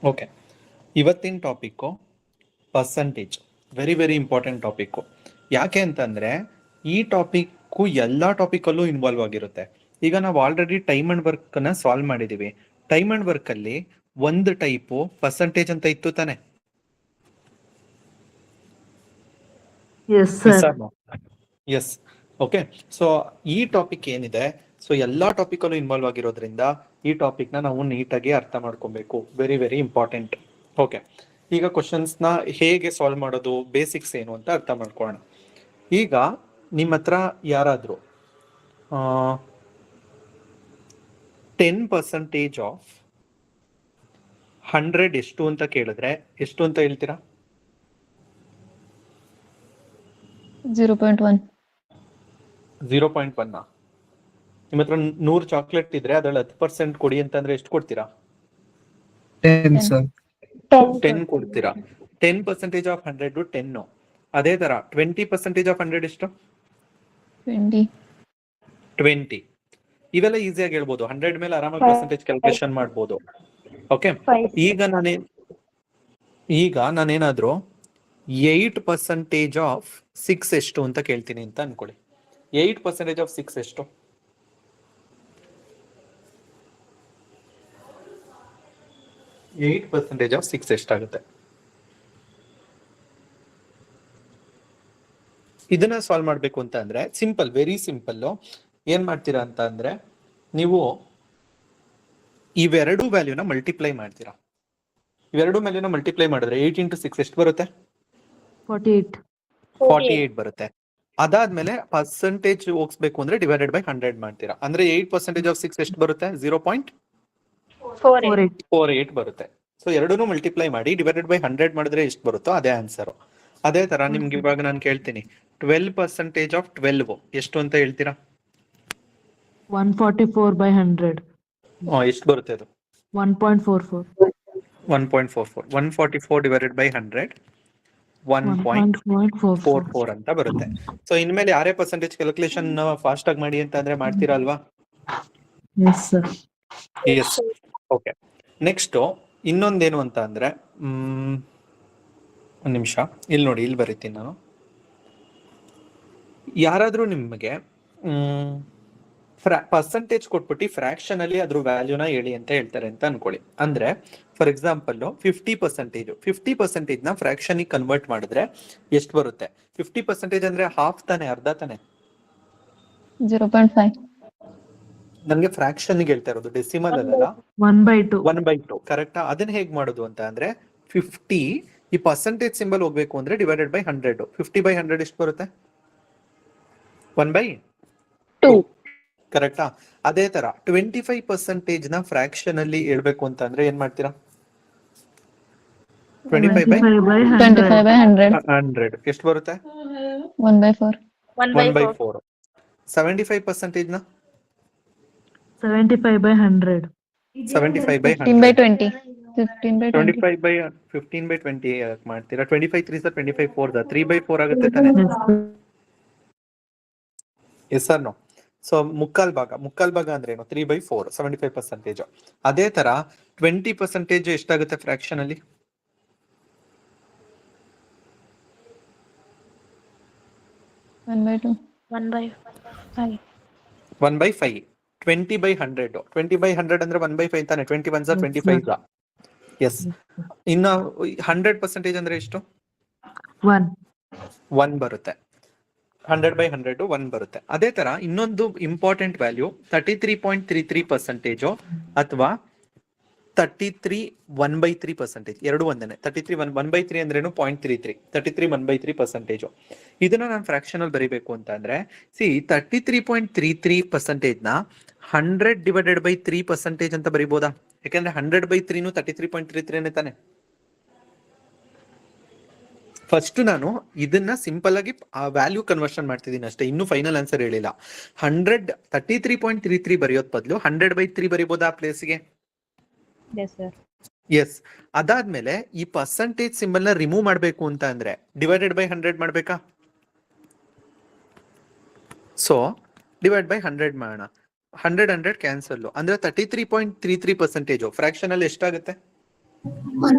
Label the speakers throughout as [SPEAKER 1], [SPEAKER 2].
[SPEAKER 1] Okay, ಇವತ್ತಿನ topic percentage. Very very important topic. ಯಾಕೆ ಅಂತಂದರೆ ಈ ಟಾಪಿಕ್ಕು ಎಲ್ಲ ಟಾಪಿಕಲ್ಲೂ ಇನ್ವಾಲ್ವ್ ಆಗಿರುತ್ತೆ. ಈಗ ನಾವು ಆಲ್ರೆಡಿ ಟೈಮ್ ಆ್ಯಂಡ್ ವರ್ಕನ್ನು ಸಾಲ್ವ್ ಮಾಡಿದ್ದೀವಿ. ಟೈಮ್ ಆ್ಯಂಡ್ ವರ್ಕಲ್ಲಿ ಒಂದು ಟೈಪು ಪರ್ಸಂಟೇಜ್ ಅಂತ ಇತ್ತು ತಾನೆ? ಎಸ್. ಓಕೆ, ಸೊ ಈ ಟಾಪಿಕ್ ಏನಿದೆ, ಸೊ ಎಲ್ಲ ಟಾಪಿಕಲ್ಲೂ ಇನ್ವಾಲ್ವ್ ಆಗಿರೋದ್ರಿಂದ ಈ ಟಾಪಿಕ್ನ ನಾವು ನೀಟಾಗಿ ಅರ್ಥ ಮಾಡ್ಕೊಬೇಕು. Very very important. ಓಕೆ, ಈಗ ಕ್ವಶನ್ಸ್ನ ಹೇಗೆ ಸಾಲ್ವ್ ಮಾಡೋದು, ಬೇಸಿಕ್ಸ್ ಏನು ಅಂತ ಅರ್ಥ ಮಾಡ್ಕೊಳ್ಳೋಣ. ಈಗ ನಿಮ್ಮ ಹತ್ರ ಯಾರಾದರೂ 10% ಆಫ್ 100 ಎಷ್ಟು ಅಂತ ಕೇಳಿದ್ರೆ ಎಷ್ಟು ಅಂತ ಹೇಳ್ತೀರಾ?
[SPEAKER 2] 0.1.
[SPEAKER 1] 0.1. ನಿಮ್ಮ ಹತ್ರ 100 ಚಾಕ್ಲೇಟ್ ಇದ್ರೆ ಅದ್ರಲ್ಲಿ 10% ಕೊಡಿ ಅಂತಂದ್ರೆ ಎಷ್ಟು ಕೊಡ್ತೀರಾ? 10 ಕೊಡ್ತೀರಾ. 10% ಆಫ್ 100 10. ಅದೇ ತರ 20% ಆಫ್ 100 ಎಷ್ಟು? 20. ಇವೆಲ್ಲ ಈಸಿಯಾಗಿ ಹೇಳ್ಬೋದು. 100 ಮೇಲೆ ಆರಾಮಾಗಿ ಪರ್ಸೆಂಟೇಜ್ ಕ್ಯಾಲ್ಕುಲೇಷನ್ ಮಾಡ್ಬೋದು. ಓಕೆ, ಈಗ ನಾನೇನಾದ್ರೂ 8% ಆಫ್ 6 ಎಷ್ಟು ಅಂತ ಕೇಳ್ತೀನಿ ಅಂತ ಅನ್ಕೊಳ್ಳಿ. 8% ಆಫ್ 6 ಎಷ್ಟು? 8% ಆಫ್ 6 ಎಷ್ಟಾಗುತ್ತೆ? ಇದನ್ನ ಸಾಲ್ವ್ ಮಾಡಬೇಕು ಅಂತ ಅಂದ್ರೆ ಸಿಂಪಲ್, ವೆರಿ ಸಿಂಪಲ್. ಏನ್ ಮಾಡ್ತೀರಾ ಅಂತ ಅಂದ್ರೆ ನೀವು ಇವೆರಡು ವ್ಯಾಲ್ಯೂನ ಮಲ್ಟಿಪ್ಲೈ ಮಾಡ್ತೀರಾ. ಇವೆರಡು ವ್ಯಾಲ್ಯೂನ ಮಲ್ಟಿಪ್ಲೈ ಮಾಡಿದ್ರೆ 8 into 6 ಎಷ್ಟು ಬರುತ್ತೆ? 48 ಬರುತ್ತೆ. ಅದಾದ್ಮೇಲೆ ಪರ್ಸೆಂಟೇಜ್ ಹೋಗಿಸ್ಬೇಕು ಅಂದ್ರೆ ಡಿವೈಡೆಡ್ ಬೈ 100 ಮಾಡ್ತೀರಾ. ಅಂದ್ರೆ 8% ಆಫ್ 6 ಎಷ್ಟು ಬರುತ್ತೆ? 0.48 ಬರುತ್ತೆ. ಸೊ ಎರಡೂ ಮಲ್ಟಿಪ್ಲೈ ಮಾಡಿ ಡಿವೈಡೆಡ್ ಬೈ 100 ಮಾಡಿದ್ರೆ ಎಷ್ಟು ಬರುತ್ತೋ ಅದೇ ಆನ್ಸರ್. ಅದೇ ತರ ನಿಮ್ಗೆ ಇವಾಗ ನಾನು ಕೇಳ್ತೀನಿ 12% ಆಫ್ 12 ಎಷ್ಟು ಅಂತ ಹೇಳ್ತೀರಾ?
[SPEAKER 3] 144/100.
[SPEAKER 1] ಎಷ್ಟು ಬರುತ್ತೆ ಅದು?
[SPEAKER 3] 1.44.
[SPEAKER 1] 144 ಡಿವೈಡೆಡ್ ಬೈ 100 1.44 ಅಂತ ಬರುತ್ತೆ. ಸೊ ಇನ್ಮೇಲೆ ಯಾರೇ ಪರ್ಸೆಂಟೇಜ್ ಕ್ಯಾಲ್ಕುಲೇಷನ್ ಫಾಸ್ಟ್ ಆಗಿ ಮಾಡಿ ಅಂತ ಅಂದ್ರೆ ಮಾಡ್ತೀರಾ ಅಲ್ವಾ? ಎಸ್. ಓಕೆ, ನೆಕ್ಸ್ಟ್ ಇನ್ನೊಂದೇನು ಅಂತ ಅಂದ್ರೆ ಒಂದು ನಿಮಿಷ, ಇಲ್ಲಿ ನೋಡಿ, ಇಲ್ಲಿ ಬರೀತೀನಿ ನಾನು. ಯಾರಾದ್ರೂ ನಿಮಗೆ ಪರ್ಸೆಂಟೇಜ್ ಕೊಟ್ಬಿಟ್ಟು ಫ್ರಾಕ್ಷನ್ ಅಲ್ಲಿ ಅದ್ರ ವ್ಯಾಲ್ಯೂನ ಹೇಳಿ ಅಂತ ಹೇಳ್ತಾರೆ ಅಂತ ಅನ್ಕೊಳ್ಳಿ. ಅಂದ್ರೆ ಫಾರ್ ಎಕ್ಸಾಂಪಲ್ 50% ನ ಫ್ರಾಕ್ಷನ್ ಕನ್ವರ್ಟ್ ಮಾಡಿದ್ರೆ ಎಷ್ಟು ಬರುತ್ತೆ? 50% ಅಂದ್ರೆ ಹಾಫ್ ತಾನೆ, ಅರ್ಧ ತಾನೆ?
[SPEAKER 2] 0.5.
[SPEAKER 1] ನನ್ಗೆ ಫ್ರಾಕ್ಷನ್ ಹೇಳ್ತಾ ಇರೋದು, ಡೆಸಿಮಲ್ ಅಲ್ಲ. 1/2 ಕರೆಕ್ಟಾ? ಅದನ್ನ ಹೇಗ್ ಮಾಡೋದು ಅಂತ ಅಂದ್ರೆ 50 ಈ ಪರ್ಸೆಂಟೇಜ್ ಸಿಂಬಲ್ ಹೋಗ್ಬೇಕು ಅಂದ್ರೆ ಡಿವೈಡೆಡ್ ಬೈ 100. 50/100 ಎಷ್ಟು ಬರುತ್ತೆ? 1/2 ಕರೆಕ್ಟಾ? ಅದೇ ತರ 25% ನ ಫ್ರಾಕ್ಷನ್ ಅಲ್ಲಿ ಹೇಳ್ಬೇಕು ಅಂತ ಅಂದ್ರೆ ಏನ್ ಮಾಡ್ತೀರಾ? 25/100 ಎಷ್ಟು ಬರುತ್ತೆ?
[SPEAKER 2] 1/4.
[SPEAKER 1] 1/4. 75% ನ
[SPEAKER 3] 75/100.
[SPEAKER 1] 75/100.
[SPEAKER 2] 15/20.
[SPEAKER 1] 15/20 ಮಾಡ್ತೀರಾ? 25 3 25 4 3/4 ಆಗುತ್ತೆ ತಾನೆ? Yes sir no? ಸೊ ಮುಕ್ಕಾಲ್ ಭಾಗ ಅಂದ್ರೆ ಏನು? 3/4, 75%. ಅದೇ ತರ 20% ಎಷ್ಟಾಗುತ್ತೆ ಫ್ರಾಕ್ಷನ್ ಅಲ್ಲಿ?
[SPEAKER 2] 1/2.
[SPEAKER 1] 1/5. 20/100. 20/100 ಅಂದ್ರೆ 1/5 ತಾನೆ? 20 1s 25. ಎಸ್. ಇನ್ನ 100% ಅಂದ್ರೆ ಎಷ್ಟು? 1 ಬರುತ್ತೆ. 100/100 1 ಬರುತ್ತೆ. ಅದೇ ತರ ಇನ್ನೊಂದು ಇಂಪಾರ್ಟೆಂಟ್ ವ್ಯಾಲ್ಯೂ 33.33% ಅಥವಾ 33 1/3%. ಎರಡು ಒಂದೇನೆ. 33 1/3 ಅಂದ್ರೇನು? 0.33. 33 1/3%. ಇದನ್ನ ನಾನು ಫ್ರಾಕ್ಷನ್ ಅಲ್ಲಿ ಬರೀಬೇಕು ಅಂತ ಅಂದ್ರೆ 33.33% ನ 100 ಡಿವೈಡೆಡ್ ಬೈ 3% ಅಂತ ಬರೀಬೋದಾ? ಯಾಕಂದ್ರೆ 100/3 33.33 ತಾನೆ. ಫಸ್ಟ್ ನಾನು ಇದನ್ನ ಸಿಂಪಲ್ ಆಗಿ ಆ ವ್ಯಾಲ್ಯೂ ಕನ್ವರ್ಷನ್ ಮಾಡ್ತಿದ್ದೀನಿ ಅಷ್ಟೇ, ಇನ್ನು ಫೈನಲ್ ಆನ್ಸರ್ ಹೇಳಿಲ್ಲ. 33.33 ಬರೆಯೋದ್ ಬದಲು 100/3 ಬರೀಬೋದಾ ಆ ಪ್ಲೇಸ್ಗೆ? ಎಸ್. ಅದಾದ್ಮೇಲೆ ಈ ಪರ್ಸೆಂಟೇಜ್ ಸಿಂಬಲ್ ನ ರಿಮೂವ್ ಮಾಡ್ಬೇಕು ಅಂತ ಅಂದ್ರೆ ಡಿವೈಡೆಡ್ ಬೈ 100 ಮಾಡ್ಬೇಕಾ? ಸೊ ಡಿವೈಡ್ ಬೈ 100 ಮಾಡೋಣ. 100 ಕ್ಯಾನ್ಸಲ್ ಅಂದ್ರೆ 33.33% ಫ್ರಾಕ್ಷನ್ ಅಲ್ಲಿ ಎಷ್ಟಾಗುತ್ತೆ?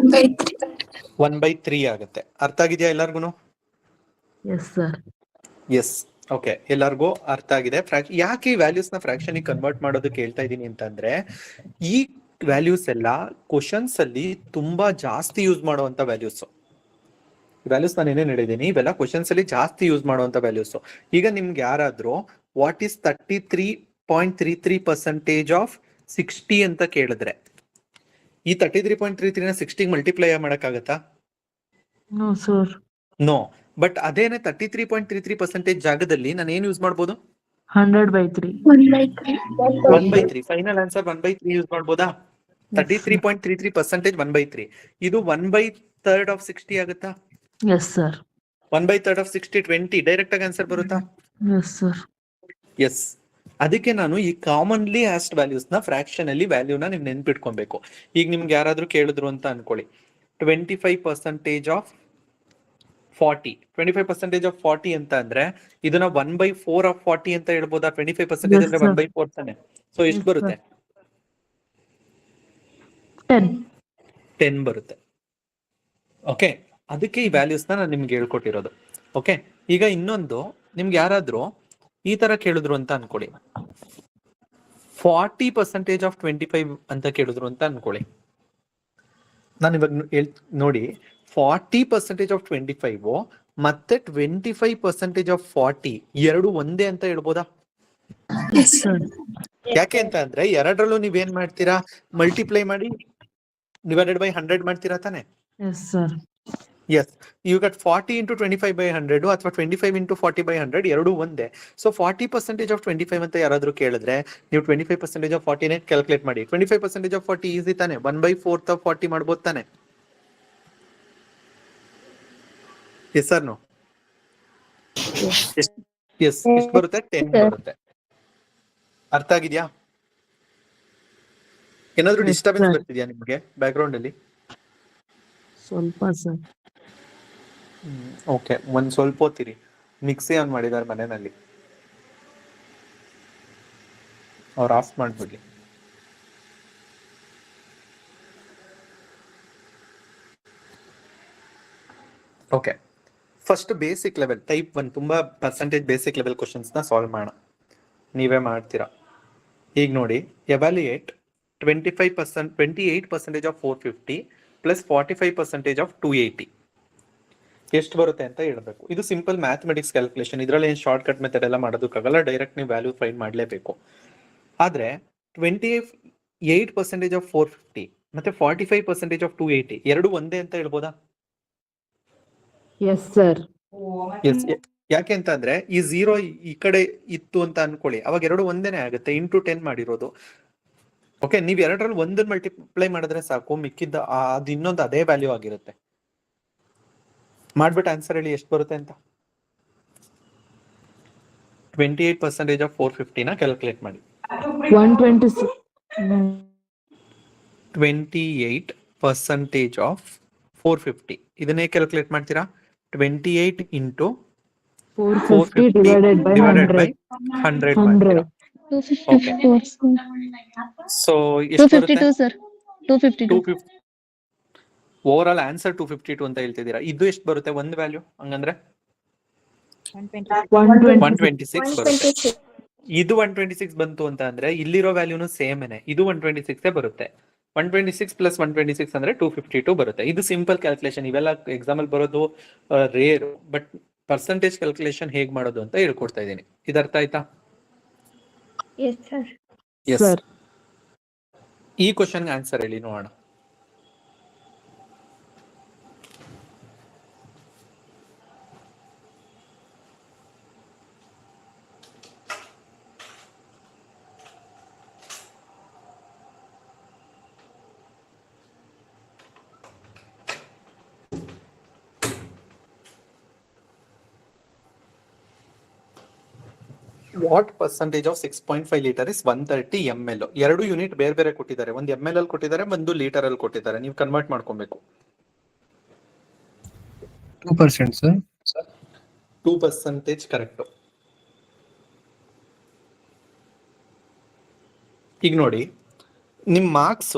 [SPEAKER 1] 1/3 ಆಗುತ್ತೆ. ಅರ್ಥ ಆಗಿದೆಯಾ ಎಲ್ಲಾರ್ಗು?
[SPEAKER 3] Yes, sir.
[SPEAKER 1] ಎಸ್. ಓಕೆ, ಎಲ್ಲರಿಗೂ ಅರ್ಥ ಆಗಿದೆ. ಯಾಕೆ ಈ ವ್ಯಾಲ್ಯೂಸ್ ನ ಫ್ರಾಕ್ಷನ್ ಕನ್ವರ್ಟ್ ಮಾಡೋದಕ್ಕೆ ಹೇಳ್ತಾ ಇದ್ದೀನಿ ಅಂತಂದ್ರೆ, ಈ ವ್ಯಾಲ್ಯೂಸ್ ಎಲ್ಲ ಕ್ವಶನ್ಸ್ ಅಲ್ಲಿ ತುಂಬಾ ಜಾಸ್ತಿ ಯೂಸ್ ಮಾಡುವಂತ ವ್ಯಾಲ್ಯೂಸ್. ವ್ಯಾಲ್ಯೂಸ್ ನಾನು ಏನೇನು ಹೇಳಿದ್ದೀನಿ ಇವೆಲ್ಲ ಕ್ವಶನ್ಸ್ ಅಲ್ಲಿ ಜಾಸ್ತಿ ಯೂಸ್ ಮಾಡುವಂತ ವ್ಯಾಲ್ಯೂಸ್. ಈಗ ನಿಮ್ಗೆ ಯಾರಾದ್ರೂ ವಾಟ್ ಈಸ್ 33.33% ಆಫ್ 60 ಅಂತ ಕೇಳಿದ್ರೆ, ಈ 33.33 ನ 60 ಮಲ್ಟಿಪ್ಲೈ ಮಾಡಕ್ಕಾಗತ್ತಾ?
[SPEAKER 3] No, sir.
[SPEAKER 1] ನೋ. ಬಟ್ ಅದೇನೆ 33.33% ಜಾಗದಲ್ಲಿ ನಾನು ಏನ್ ಯೂಸ್ ಮಾಡ್ಬೋದು?
[SPEAKER 3] 100/3.
[SPEAKER 1] 1/3. ಫೈನಲ್ ಆನ್ಸರ್ 1/3 ಯೂಸ್ ಮಾಡ್ಬೋದಾ? 33.33% 1/3. ಇದು 1/3 ಆಫ್ 60 ಆಗುತ್ತಾ?
[SPEAKER 3] Yes, sir.
[SPEAKER 1] 1/3 ಆಫ್ 60 20. ಡೈರೆಕ್ಟ್ ಆಗಿ ಆನ್ಸರ್ ಬರುತ್ತಾ?
[SPEAKER 3] Yes, sir.
[SPEAKER 1] ಎಸ್. ಅದಕ್ಕೆ ನಾನು ಈ ಕಾಮನ್ಲಿ ಆಸ್ಡ್ ವ್ಯಾಲ್ಯೂಸ್ ನ ಫ್ರಾಕ್ಷನ್ ಅಲ್ಲಿ ವ್ಯಾಲ್ಯೂನ ನೀವು ನೆನ್ಪಿಟ್ಕೊಬೇಕು. ಈಗ ನಿಮ್ಗೆ ಯಾರಾದ್ರೂ ಕೇಳಿದ್ರು ಅಂತ ಅನ್ಕೊಳ್ಳಿ, 25% ಆಫ್ 40. 25% ಆಫ್ 40 ಅಂತ ಅಂದ್ರೆ ಇದನ್ನ 1/4 ಆಫ್ 40 ಅಂತ ಹೇಳ್ಬೋದಾ? 25%
[SPEAKER 3] Yes,
[SPEAKER 1] ಅಂದ್ರೆ
[SPEAKER 3] sir.
[SPEAKER 1] 1/4 ತಾನೆ. ಸೊ ಎಷ್ಟು
[SPEAKER 3] Yes,
[SPEAKER 1] ಬರುತ್ತೆ?
[SPEAKER 3] 10.
[SPEAKER 1] 10 ಬರುತ್ತೆ. ಓಕೆ, ಅದಕ್ಕೆ ಈ ವ್ಯಾಲ್ಯೂಸ್ ನಾನು ನಿಮ್ಗೆ ಹೇಳ್ಕೊಟ್ಟಿರೋದು. ಓಕೆ, ಈಗ ಇನ್ನೊಂದು, ನಿಮ್ಗೆ ಯಾರಾದ್ರೂ ಈ ತರ ಕೇಳಿದ್ರು ಅಂತ ಅನ್ಕೊಳ್ಳಿ, 40% ಆಫ್ 25 ಅಂತ ಕೇಳಿದ್ರು ಅಂತ ಅನ್ಕೊಳ್ಳಿ. ನಾನು ಇವಾಗ ನೋಡಿ, 40% ಆಫ್ 25 ಮತ್ತೆ 25% ಆಫ್ 40 ಎರಡು ಒಂದೇ ಅಂತ ಹೇಳ್ಬೋದಾ?
[SPEAKER 3] Yes, sir.
[SPEAKER 1] ಯಾಕೆ ಅಂತ ಅಂದ್ರೆ ಎರಡರಲ್ಲೂ ನೀವೇನ್ ಮಾಡ್ತೀರಾ? ಮಲ್ಟಿಪ್ಲೈ ಮಾಡಿ ಡಿವೈಡೆಡ್ ಬೈ 100 ಮಾಡ್ತೀರಾ ತಾನೆ.
[SPEAKER 3] Yes, sir.
[SPEAKER 1] Yes. You got 40 into 25/100 ಅಥವಾ 25 ಇಂಟು 40/100 ಎರಡು ಒಂದೇ. ಸೊ 40% ಆಫ್ 25 ಅಂತ ಯಾರಾದ್ರೂ ಕೇಳಿದ್ರೆ ನೀವು 25% ಆಫ್ 40ನೇ ಕ್ಯಾಲ್ಕುಲೇಟ್ ಮಾಡಿ. 25% ಆಫ್ 40 ಈಸಿ ತಾನೆ. 1/4 ಆಫ್ 40 ಮಾಡ್ಬೋದು ತಾನೆ. Yes sir no? ಎಸ್. ಎಷ್ಟು ಬರುತ್ತೆ? 10 ಬರುತ್ತೆ. ಅರ್ಥ ಆಗಿದ್ಯಾ? ಏನಾದ್ರೂ
[SPEAKER 3] Yes,
[SPEAKER 1] ಡಿಸ್ಟರ್ಬೆನ್ಸ್
[SPEAKER 3] sir.
[SPEAKER 1] ಬರ್ತಿದ್ಯಾ ನಿಮ್ಗೆ ಬ್ಯಾಕ್ಗ್ರೌಂಡ್ ಅಲ್ಲಿ?
[SPEAKER 3] ಸ್ವಲ್ಪ sir.
[SPEAKER 1] ಓಕೆ, ಒಂದ್ ಸ್ವಲ್ಪ ಹೊತ್ತಿರಿ. ಮಿಕ್ಸಿ ಆನ್ ಮಾಡಿದಾರೆ ಮನೆಯಲ್ಲಿ, ಅವ್ರು ಆಫ್ ಮಾಡ್ಬಿಡ್ಲಿ. Okay, first basic level type 1 ತುಂಬಾ ಪರ್ಸೆಂಟೇಜ್ ಬೇಸಿಕ್ ಲೆವೆಲ್ ಕ್ವಶನ್ಸ್ ನ ಸಾಲ್ವ್ ಮಾಡೋಣ. ನೀವೇ ಮಾಡ್ತೀರಾ. ಈಗ ನೋಡಿ, ಎವ್ಯಾಲ್ಯೂಯೇಟ್ 28% ಆಫ್ 450 ಪ್ಲಸ್ 45% ಆಫ್ 280 ಎಷ್ಟು ಬರುತ್ತೆ ಅಂತ ಹೇಳ್ಬೇಕು. ಇದು ಸಿಂಪಲ್ ಮ್ಯಾಥಮೆಟಿಕ್ಸ್ ಕ್ಯಾಲ್ಕುಲೇಷನ್. ಇದರಲ್ಲಿ ಏನು ಶಾರ್ಟ್ ಕಟ್ ಮೆಥಡ್ ಎಲ್ಲ ಮಾಡೋದಕ್ಕಾಗಲ್ಲ, ಡೈರೆಕ್ಟ್ ನೀವು ವ್ಯಾಲ್ಯೂ ಫೈಂಡ್ ಮಾಡಲೇಬೇಕು. ಆದ್ರೆ 28% ಆಫ್ 450 ಮತ್ತೆ 45% ಆಫ್ 280 ಎರಡು ಒಂದೇ ಅಂತ ಹೇಳ್ಬೋದಾ?
[SPEAKER 3] Yes, sir.
[SPEAKER 1] ಎಸ್. ಯಾಕೆ ಅಂತ ಅಂದ್ರೆ ಈ 0 ಈ ಕಡೆ ಇತ್ತು ಅಂತ ಅನ್ಕೊಳ್ಳಿ, ಅವಾಗ ಎರಡು ಒಂದೇನೆ ಆಗುತ್ತೆ. ಇಂಟು 10 ಮಾಡಿರೋದು. ಓಕೆ, ನೀವ್ ಎರಡರಲ್ಲಿ ಒಂದನ್ನ ಮಲ್ಟಿಪ್ಲೈ ಮಾಡಿದ್ರೆ ಸಾಕು, ಮಿಕ್ಕಿದ್ದ ಅದು ಇನ್ನೊಂದು ಅದೇ ವ್ಯಾಲ್ಯೂ ಆಗಿರುತ್ತೆ. ಮಾಡ್ಬಿಟ್ಟು ಆನ್ಸರ್ ಹೇಳಿ ಎಷ್ಟು ಬರುತ್ತೆ ಅಂತ. 28% ಆಫ್ 450 ನ ಕ್ಯಾಲ್ಕುಲೇಟ್ ಮಾಡಿ.
[SPEAKER 3] 126.
[SPEAKER 1] 28% ಆಫ್ 450 ಇದನ್ನೇ ಕ್ಯಾಲ್ಕುಲೇಟ್ ಮಾಡ್ತೀರಾ? 28 ಇಂಟು
[SPEAKER 3] 450 divided by
[SPEAKER 1] 100
[SPEAKER 3] 100.
[SPEAKER 1] ಮಾಡ್ತೀರಾ? ಓಕೆ,
[SPEAKER 2] 254
[SPEAKER 1] ಸೊ ಎಷ್ಟು ಬರುತ್ತೆ?
[SPEAKER 2] 252 sir 252
[SPEAKER 1] 250. ಓವರ್ ಆಲ್ ಆನ್ಸರ್ 252 ಅಂತ ಹೇಳ್ತಿದ್ದೀರಾ. ಇದು ಎಷ್ಟು ಬರುತ್ತೆ ಒಂದು ವ್ಯಾಲ್ಯೂ? ಹಂಗಂದ್ರೆ 126 ಬರುತ್ತೆ. ಇದು 126 ಬಂತು ಅಂತ ಅಂದ್ರೆ ಇಲ್ಲಿರೋ ವ್ಯಾಲ್ಯೂನು ಸೇಮ್ ಏನೆ, ಇದು 126 ಬರುತ್ತೆ. 126 ಪ್ಲಸ್ 126 ಅಂದ್ರೆ 252 ಬರುತ್ತೆ. ಇದು ಸಿಂಪಲ್ ಕ್ಯಾಲ್ಕುಲೇಷನ್. ಇವೆಲ್ಲ ಎಕ್ಸಾಂಪಲ್ ಬರೋದು ರೇರ್, ಬಟ್ ಪರ್ಸೆಂಟೇಜ್ ಕ್ಯಾಲ್ಕುಲೇಷನ್ ಹೇಗ್ ಮಾಡೋದು ಅಂತ ಹೇಳ್ಕೊಡ್ತಾ ಇದ್ದೀನಿ. ಇದು ಅರ್ಥ ಆಯ್ತಾ?
[SPEAKER 2] yes sir
[SPEAKER 1] yes.
[SPEAKER 3] Sir.
[SPEAKER 1] ಈ ಕ್ವಶನ್ ಆನ್ಸರ್ ಹೇಳಿ ನೋಡೋಣ. What percentage of 6.5 litre is 130 ml? ಎರಡು ಯೂನಿಟ್ ಬೇರೆ ಬೇರೆ ಕೊಟ್ಟಿದ್ದಾರೆ. ಒಂದು ml ಅಲ್ಲಿ ಕೊಟ್ಟಿದ್ದಾರೆ, ಒಂದು ಲೀಟರ್ ಅಲ್ಲಿ ಕೊಟ್ಟಿದ್ದಾರೆ. ನೀವು ಕನ್ವರ್ಟ್ ಮಾಡ್ಕೊಬೇಕು.
[SPEAKER 4] 2% sir.
[SPEAKER 1] 2% ಕರೆಕ್ಟ್. ಈಗ ನೋಡಿ, ನಿಮ್ ಮಾರ್ಕ್ಸ್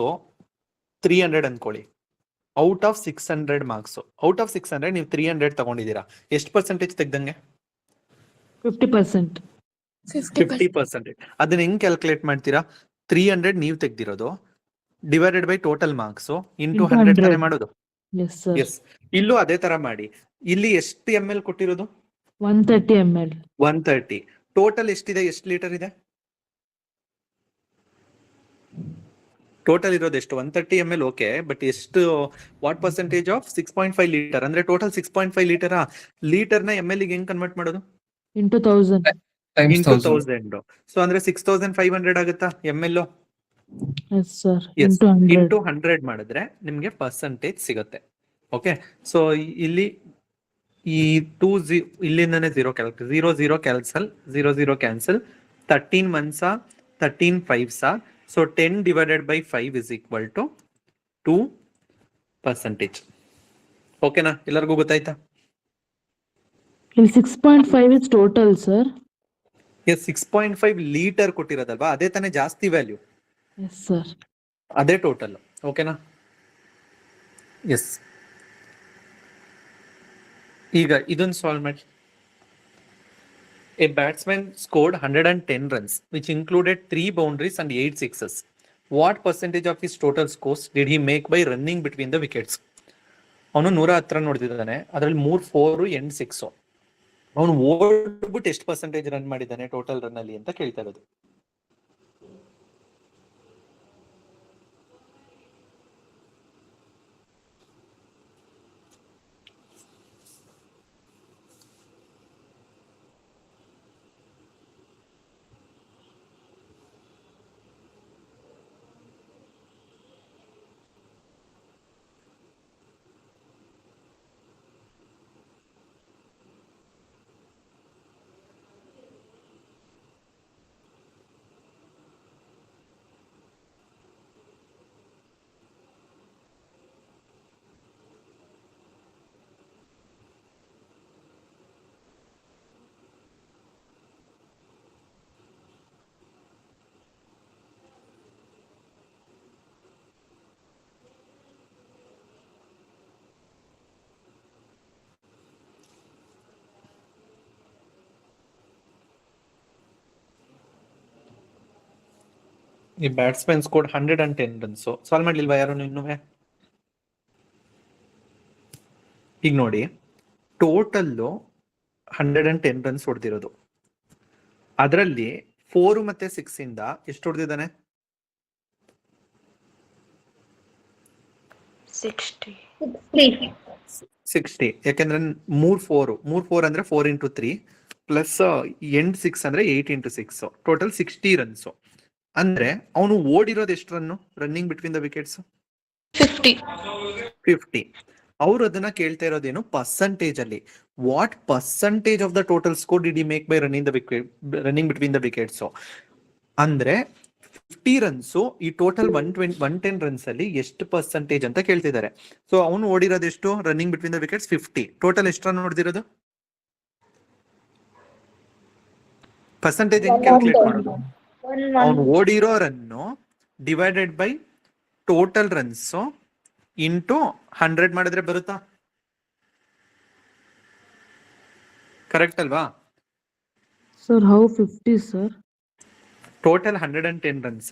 [SPEAKER 1] 300 ಅನ್ಕೊಳ್ಳಿ. Out of 600 marks, out of 600 ನೀವು 300 ತಗೊಂಡಿದ್ದೀರಾ, ಎಷ್ಟು ಪರ್ಸೆಂಟೇಜ್ ತೆಗ್ದಂಗೆ?
[SPEAKER 3] 50%.
[SPEAKER 1] 50%. ಅದನ್ನ ಹೆಂಗ್ ಕ್ಯಾಲ್ಕುಲೇಟ್ ಮಾಡ್ತೀರಾ? 300 ನೀವು ತೆಗ್ದಿರೋದು divided by total marks into
[SPEAKER 3] Into
[SPEAKER 1] 100 ತಾನೇ
[SPEAKER 3] 100.
[SPEAKER 1] ಮಾಡೋದು.
[SPEAKER 3] Yes, sir.
[SPEAKER 1] ಎಸ್, ಇಲ್ಲೂ ಅದೇ ತರ ಮಾಡಿ. ಇಲ್ಲಿ ಎಷ್ಟು ml ಕೊಟ್ಟಿರೋದು?
[SPEAKER 3] 130 ml.
[SPEAKER 1] 130. ಟೋಟಲ್ ಎಷ್ಟಿದೆ, ಎಷ್ಟು ಲೀಟರ್ ಇದೆ? ಟೋಟಲ್ ಇರೋದು ಎಷ್ಟು? 130 ml. ಓಕೆ, ಬಟ್ ಎಷ್ಟು, ವಾಟ್ ಪರ್ಸೆಂಟೇಜ್ ಆಫ್ 6.5 ಲೀಟರ್? ಅಂದ್ರೆ ಟೋಟಲ್ 6.5 ಲೀಟರ್. ಲೀಟರ್ ನ ml ಗೆ ಹೆಂಗ್ ಕನ್ವರ್ಟ್ ಮಾಡೋದು?
[SPEAKER 3] Into 1000.
[SPEAKER 1] ಇಂಟು 1000. ಸೊ ಅಂದ್ರೆ 6500 ಆಗುತ್ತಾ ml?
[SPEAKER 3] Yes, sir.
[SPEAKER 1] Yes.
[SPEAKER 3] Into 100.
[SPEAKER 1] Into 100 ಮಾಡಿದ್ರೆ ನಿಮ್ಗೆ ಪರ್ಸೆಂಟೇಜ್ ಸಿಗುತ್ತೆ. ಓಕೆ, ಸೊ ಇಲ್ಲಿ ಈ ಇಲ್ಲಿಂದಾನೆ 0 cancel, 0 cancel. 13 months 13 5s. So 10 divided by 5 is equal to 2%. ಓಕೆನಾ? ಎಲ್ಲರಿಗೂ ಗೊತ್ತಾಯ್ತಾ?
[SPEAKER 3] ಇಲ್ಲಿ 6.5 is total, sir.
[SPEAKER 1] Yes, 6.5 litre ಕೊಟ್ಟಿರೋದಲ್ವಾ, ಅದೇ ತಾನೇ ಜಾಸ್ತಿ ವ್ಯಾಲ್ಯೂ,
[SPEAKER 3] Yes, sir.
[SPEAKER 1] ಅದೇ ಟೋಟಲ್. ಓಕೆನಾ? ಎಸ್, ಈಗ ಇದನ್ನ ಸಾಲ್ವ್ ಮಾಡಿ. A batsman scored 110 runs which included 3 boundaries and 8 sixes. What percentage of his total scores did he make by running between the wickets? ಅವನು 110 run ನೋಡ್ತಿದ್ದಾನೆ, ಅದರಲ್ಲಿ 3 4 8 6. ಅವನು ಓಡ್ಬಿಟ್ಟು ಎಷ್ಟು ಪರ್ಸೆಂಟೇಜ್ ರನ್ ಮಾಡಿದ್ದಾನೆ ಟೋಟಲ್ ರನ್ ಅಲ್ಲಿ ಅಂತ ಕೇಳ್ತಾ ಇರೋದು. ಈ ಬ್ಯಾಟ್ಸ್ಮನ್ ಸ್ಕೋರ್ಡ್ 110 runs. ಸಾಲ್ವ್ ಮಾಡ್ಲಿಲ್ವಾ ಯಾರು ಇನ್ನೂ? ಈಗ ನೋಡಿ, ಟೋಟಲ್ 110 runs ಹೊಡೆದಿರೋದು, ಅದರಲ್ಲಿ 4 ಮತ್ತೆ 6 ಇಂದ ಎಷ್ಟು ಹೊಡೆದಿದ್ದಾನೆ? 60. ಯಾಕೆಂದ್ರೆ 3 4 ಅಂದ್ರೆ 4 into 3 ಪ್ಲಸ್ 8 6 ಅಂದ್ರೆ 8 into 6, ಟೋಟಲ್ 60 runs. ಅಂದ್ರೆ ಅವನು ಓಡಿರೋದು ಎಷ್ಟು run running between the wickets? 50. ಅವ್ರು ಅದನ್ನ ಕೇಳ್ತಾ ಇರೋದೇನು ಪರ್ಸೆಂಟೇಜ್ ಅಲ್ಲಿ. What percentage of the total score did he make by running between the wickets? ಅಂದ್ರೆ 50 runs ಈ ಟೋಟಲ್ 110 runs ಅಲ್ಲಿ ಎಷ್ಟು ಪರ್ಸೆಂಟೇಜ್ ಅಂತ ಕೇಳ್ತಿದ್ದಾರೆ. ಸೊ ಅವನು ಓಡಿರೋದು ಎಷ್ಟು running between the wickets? 50. Total ಎಷ್ಟು ರನ್ ಹೊಡೆದಿರೋದು? ಪರ್ಸೆಂಟೇಜ್ ಹೆಂಗ್ ಕ್ಯಾಲ್ಕುಲೇಟ್ ಮಾಡೋದು? ಅವನು ಓಡಿರೋ ರನ್ನು divided by total runs into 100 ಮಾಡಿದ್ರೆ ಬರುತ್ತಾ? ಕರೆಕ್ಟ್ ಅಲ್ವಾ?
[SPEAKER 3] Sir, how 50, sir?
[SPEAKER 1] Total 110 runs.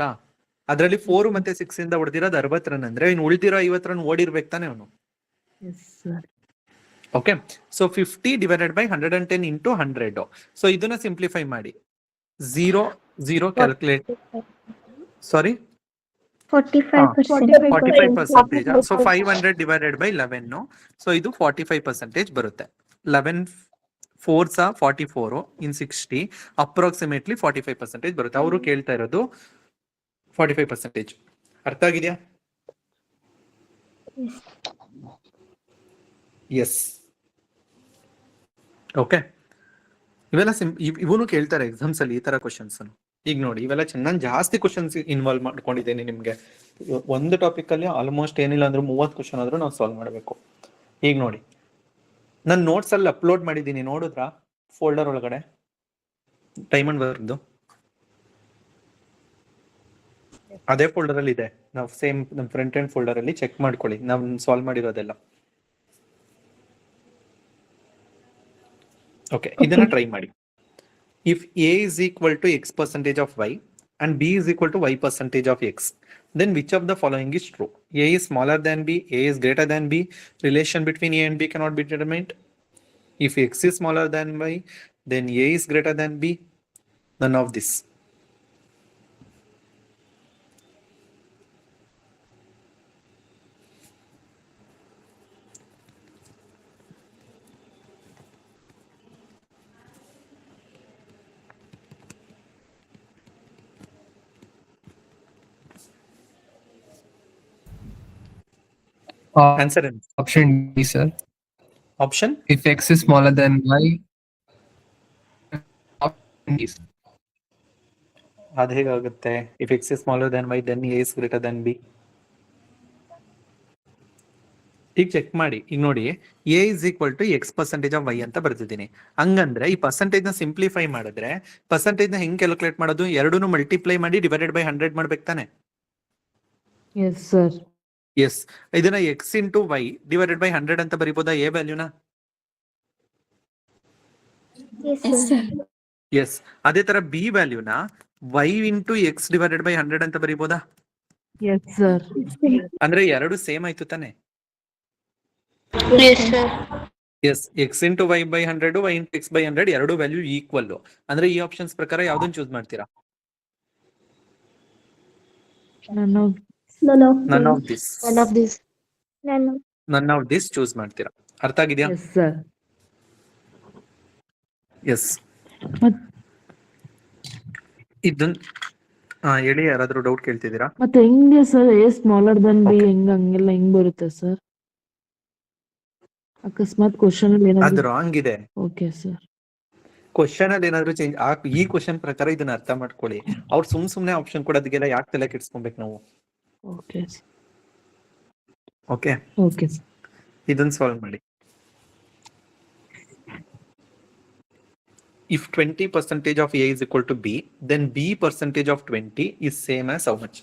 [SPEAKER 1] ಅದರಲ್ಲಿ 4 ಮತ್ತೆ 6 ಇಂದ ಹೊಡೆದಿರೋದು 60 ರನ್. ಅಂದ್ರೆ ಇನ್ನು ಉಳಿದಿರೋ 50 ರನ್ ಓಡಿರ್ಬೇಕು ತಾನೆ ಅವನು.
[SPEAKER 3] Yes, sir.
[SPEAKER 1] Okay, so 50 divided by 110 into 100. So ಇದನ್ನ ಸಿಂಪ್ಲಿಫೈ ಮಾಡಿ. 0 calculate, sorry 45%. So 500 divided by 11. So ಇದು 45% ಬರುತ್ತೆ. 11 4s 44 in 60, ಅಪ್ರಾಕ್ಸಿಮೇಟ್ಲಿ 45% ಬರುತ್ತೆ. ಅವರು ಕೇಳ್ತಾ ಇರೋದು 45%. ಅರ್ಥ ಆಗಿದೆಯಾ? ಎಸ್. ಓಕೆ, ಇವೆಲ್ಲ ಇವನು ಕೇಳ್ತಾರೆ ಎಕ್ಸಾಮ್ಸ್ ಅಲ್ಲಿ ಈ ತರ ಕ್ವಶನ್ಸ್. ಈಗ ನೋಡಿ, ಇವೆಲ್ಲ ನಾನು ಜಾಸ್ತಿ ಕ್ವಶನ್ಸ್ ಇನ್ವಾಲ್ವ್ ಮಾಡ್ಕೊಂಡಿದ್ದೇನೆ ನಿಮ್ಗೆ. ಒಂದು ಟಾಪಿಕ್ ಅಲ್ಲಿ ಆಲ್ಮೋಸ್ಟ್ ಏನಿಲ್ಲ ಅಂದ್ರೆ 30 ಕ್ವಶನ್ ಆದ್ರೂ ನಾವು ಸಾಲ್ವ್ ಮಾಡಬೇಕು. ಈಗ ನೋಡಿ, ನಾನು ನೋಟ್ಸ್ ಅಲ್ಲಿ ಅಪ್ಲೋಡ್ ಮಾಡಿದ್ದೀನಿ, ನೋಡಿದ್ರಾ ಫೋಲ್ಡರ್ ಒಳಗಡೆ ಡೈಮಂಡ್ ವರ್ಕ್ದು? ಅದೇ ಫೋಲ್ಡರ್ ಅಲ್ಲಿ ಇದೆ. ನಾವು ಸೇಮ್ ನಮ್ಮ ಫ್ರಂಟ್ ಎಂಡ್ ಫೋಲ್ಡರ್ ಅಲ್ಲಿ ಚೆಕ್ ಮಾಡ್ಕೊಳ್ಳಿ, ನಾವು ಸಾಲ್ವ್ ಮಾಡಿರೋದೆಲ್ಲ. ಓಕೆ, ಇದನ್ನ ಟ್ರೈ ಮಾಡಿ. If a is equal to x percentage of y and b is equal to y percentage of x, then which of the following is true? A is smaller than b, a is greater than b, relation between a and b cannot be determined. If x is smaller than y, then a is greater than b. None of this. Answer in
[SPEAKER 4] Option D, sir.
[SPEAKER 1] option.
[SPEAKER 4] If x is smaller than y. Option D, sir.
[SPEAKER 1] ಅದು ಹೇಗಾಗುತ್ತೆ? If x is smaller than y, then a is greater than b. ಈಗ check ಮಾಡಿ, ಈಗ ನೋಡಿ, a is equal to x percentage of y ಅಂತ ಬರ್ತಿದ್ದೀನಿ. ಹಂಗಂದ್ರೆ ಈ percentage ನ ಸಿಂಪ್ಲಿಫೈ ಮಾಡಿದ್ರೆ ಪರ್ಸೆಂಟೇಜ್ ನ ಹೆಂಗ್ ಕ್ಯಾಲ್ಕುಲೇಟ್ ಮಾಡೋದು? ಎರಡೂನು ಮಲ್ಟಿಪ್ಲೈ ಮಾಡಿ ಡಿವೈಡೆಡ್ ಬೈ 100 ಮಾಡ್ಬೇಕು ತಾನೆ?
[SPEAKER 3] Yes sir.
[SPEAKER 1] ಎಸ್, ಇದನ್ನ x into y divided by 100 ಅಂತ ಬರೀಬೋದಾ ಎ ವ್ಯಾಲ್ಯೂನ? ಎಸ್. ಅದೇ ತರ ಬಿ ವ್ಯಾಲ್ಯೂನ y into x divided by 100 ಅಂತ ಬರೀಬೋದಾ?
[SPEAKER 3] Yes sir.
[SPEAKER 1] ಅಂದ್ರೆ ಎರಡು ಸೇಮ್ ಆಯ್ತು ತಾನೆ? Yes, x into y by 100, y into x by 100 ಎರಡು ವ್ಯಾಲ್ಯೂ ಈಕ್ವಲ್. ಅಂದ್ರೆ ಈ ಆಪ್ಷನ್ಸ್ ಪ್ರಕಾರ ಯಾವ್ದನ್ನ ಚೂಸ್ ಮಾಡ್ತೀರಾ? ನನ್ ಆಫ್ ದಿಸ್ ಚೂಸ್ ಮಾಡ್ತೀರಾ. ಅರ್ಥ ಆಗಿದ್ಯಾ?
[SPEAKER 3] Yes sir.
[SPEAKER 1] ಎಸ್. ಇದನ್ ಹೇಳಿ, ಯಾರಾದ್ರೂ ಡೌಟ್ ಕೇಳ್ತಿದ್ದೀರಾ?
[SPEAKER 3] ಮತ್ತೆ ಹೆಂಗೆ sir A smaller than B ಹಂಗೆಲ್ಲ ಹೆಂಗ್ ಬರುತ್ತೆ ಸರ್? ಅಕಸ್ಮಾತ್ ಕ್ವಶನ್ ಅಲ್ಲಿ
[SPEAKER 1] ಅದು
[SPEAKER 3] ಏನಾದ್ರು.
[SPEAKER 1] ರಾಂಗ್ ಇದೆ.
[SPEAKER 3] Okay sir.
[SPEAKER 1] ಕ್ವಶನ್ ಅಲ್ಲಿ ಏನಾದ್ರು ಚೇಂಜ್ ಈ ಕ್ವಶನ್ ಪ್ರಕಾರ ಇದನ್ನ ಅರ್ಥ ಮಾಡ್ಕೊಳ್ಳಿ. ಅವ್ರು ಸುಮ್ನೆ ಆಪ್ಷನ್ ಕೊಡೋದಕ್ಕೆಲ್ಲ ಯಾಕೆ ತಲೆ ಕೆಡ್ಸ್ಕೊಬೇಕು ನಾವು?
[SPEAKER 3] Okay
[SPEAKER 1] okay,
[SPEAKER 3] okay sir.
[SPEAKER 1] ಇದನ್ನ ಸಾಲ್ವ್ ಮಾಡಿ. If 20% of a is equal to b, then b percentage of 20 is same as how much?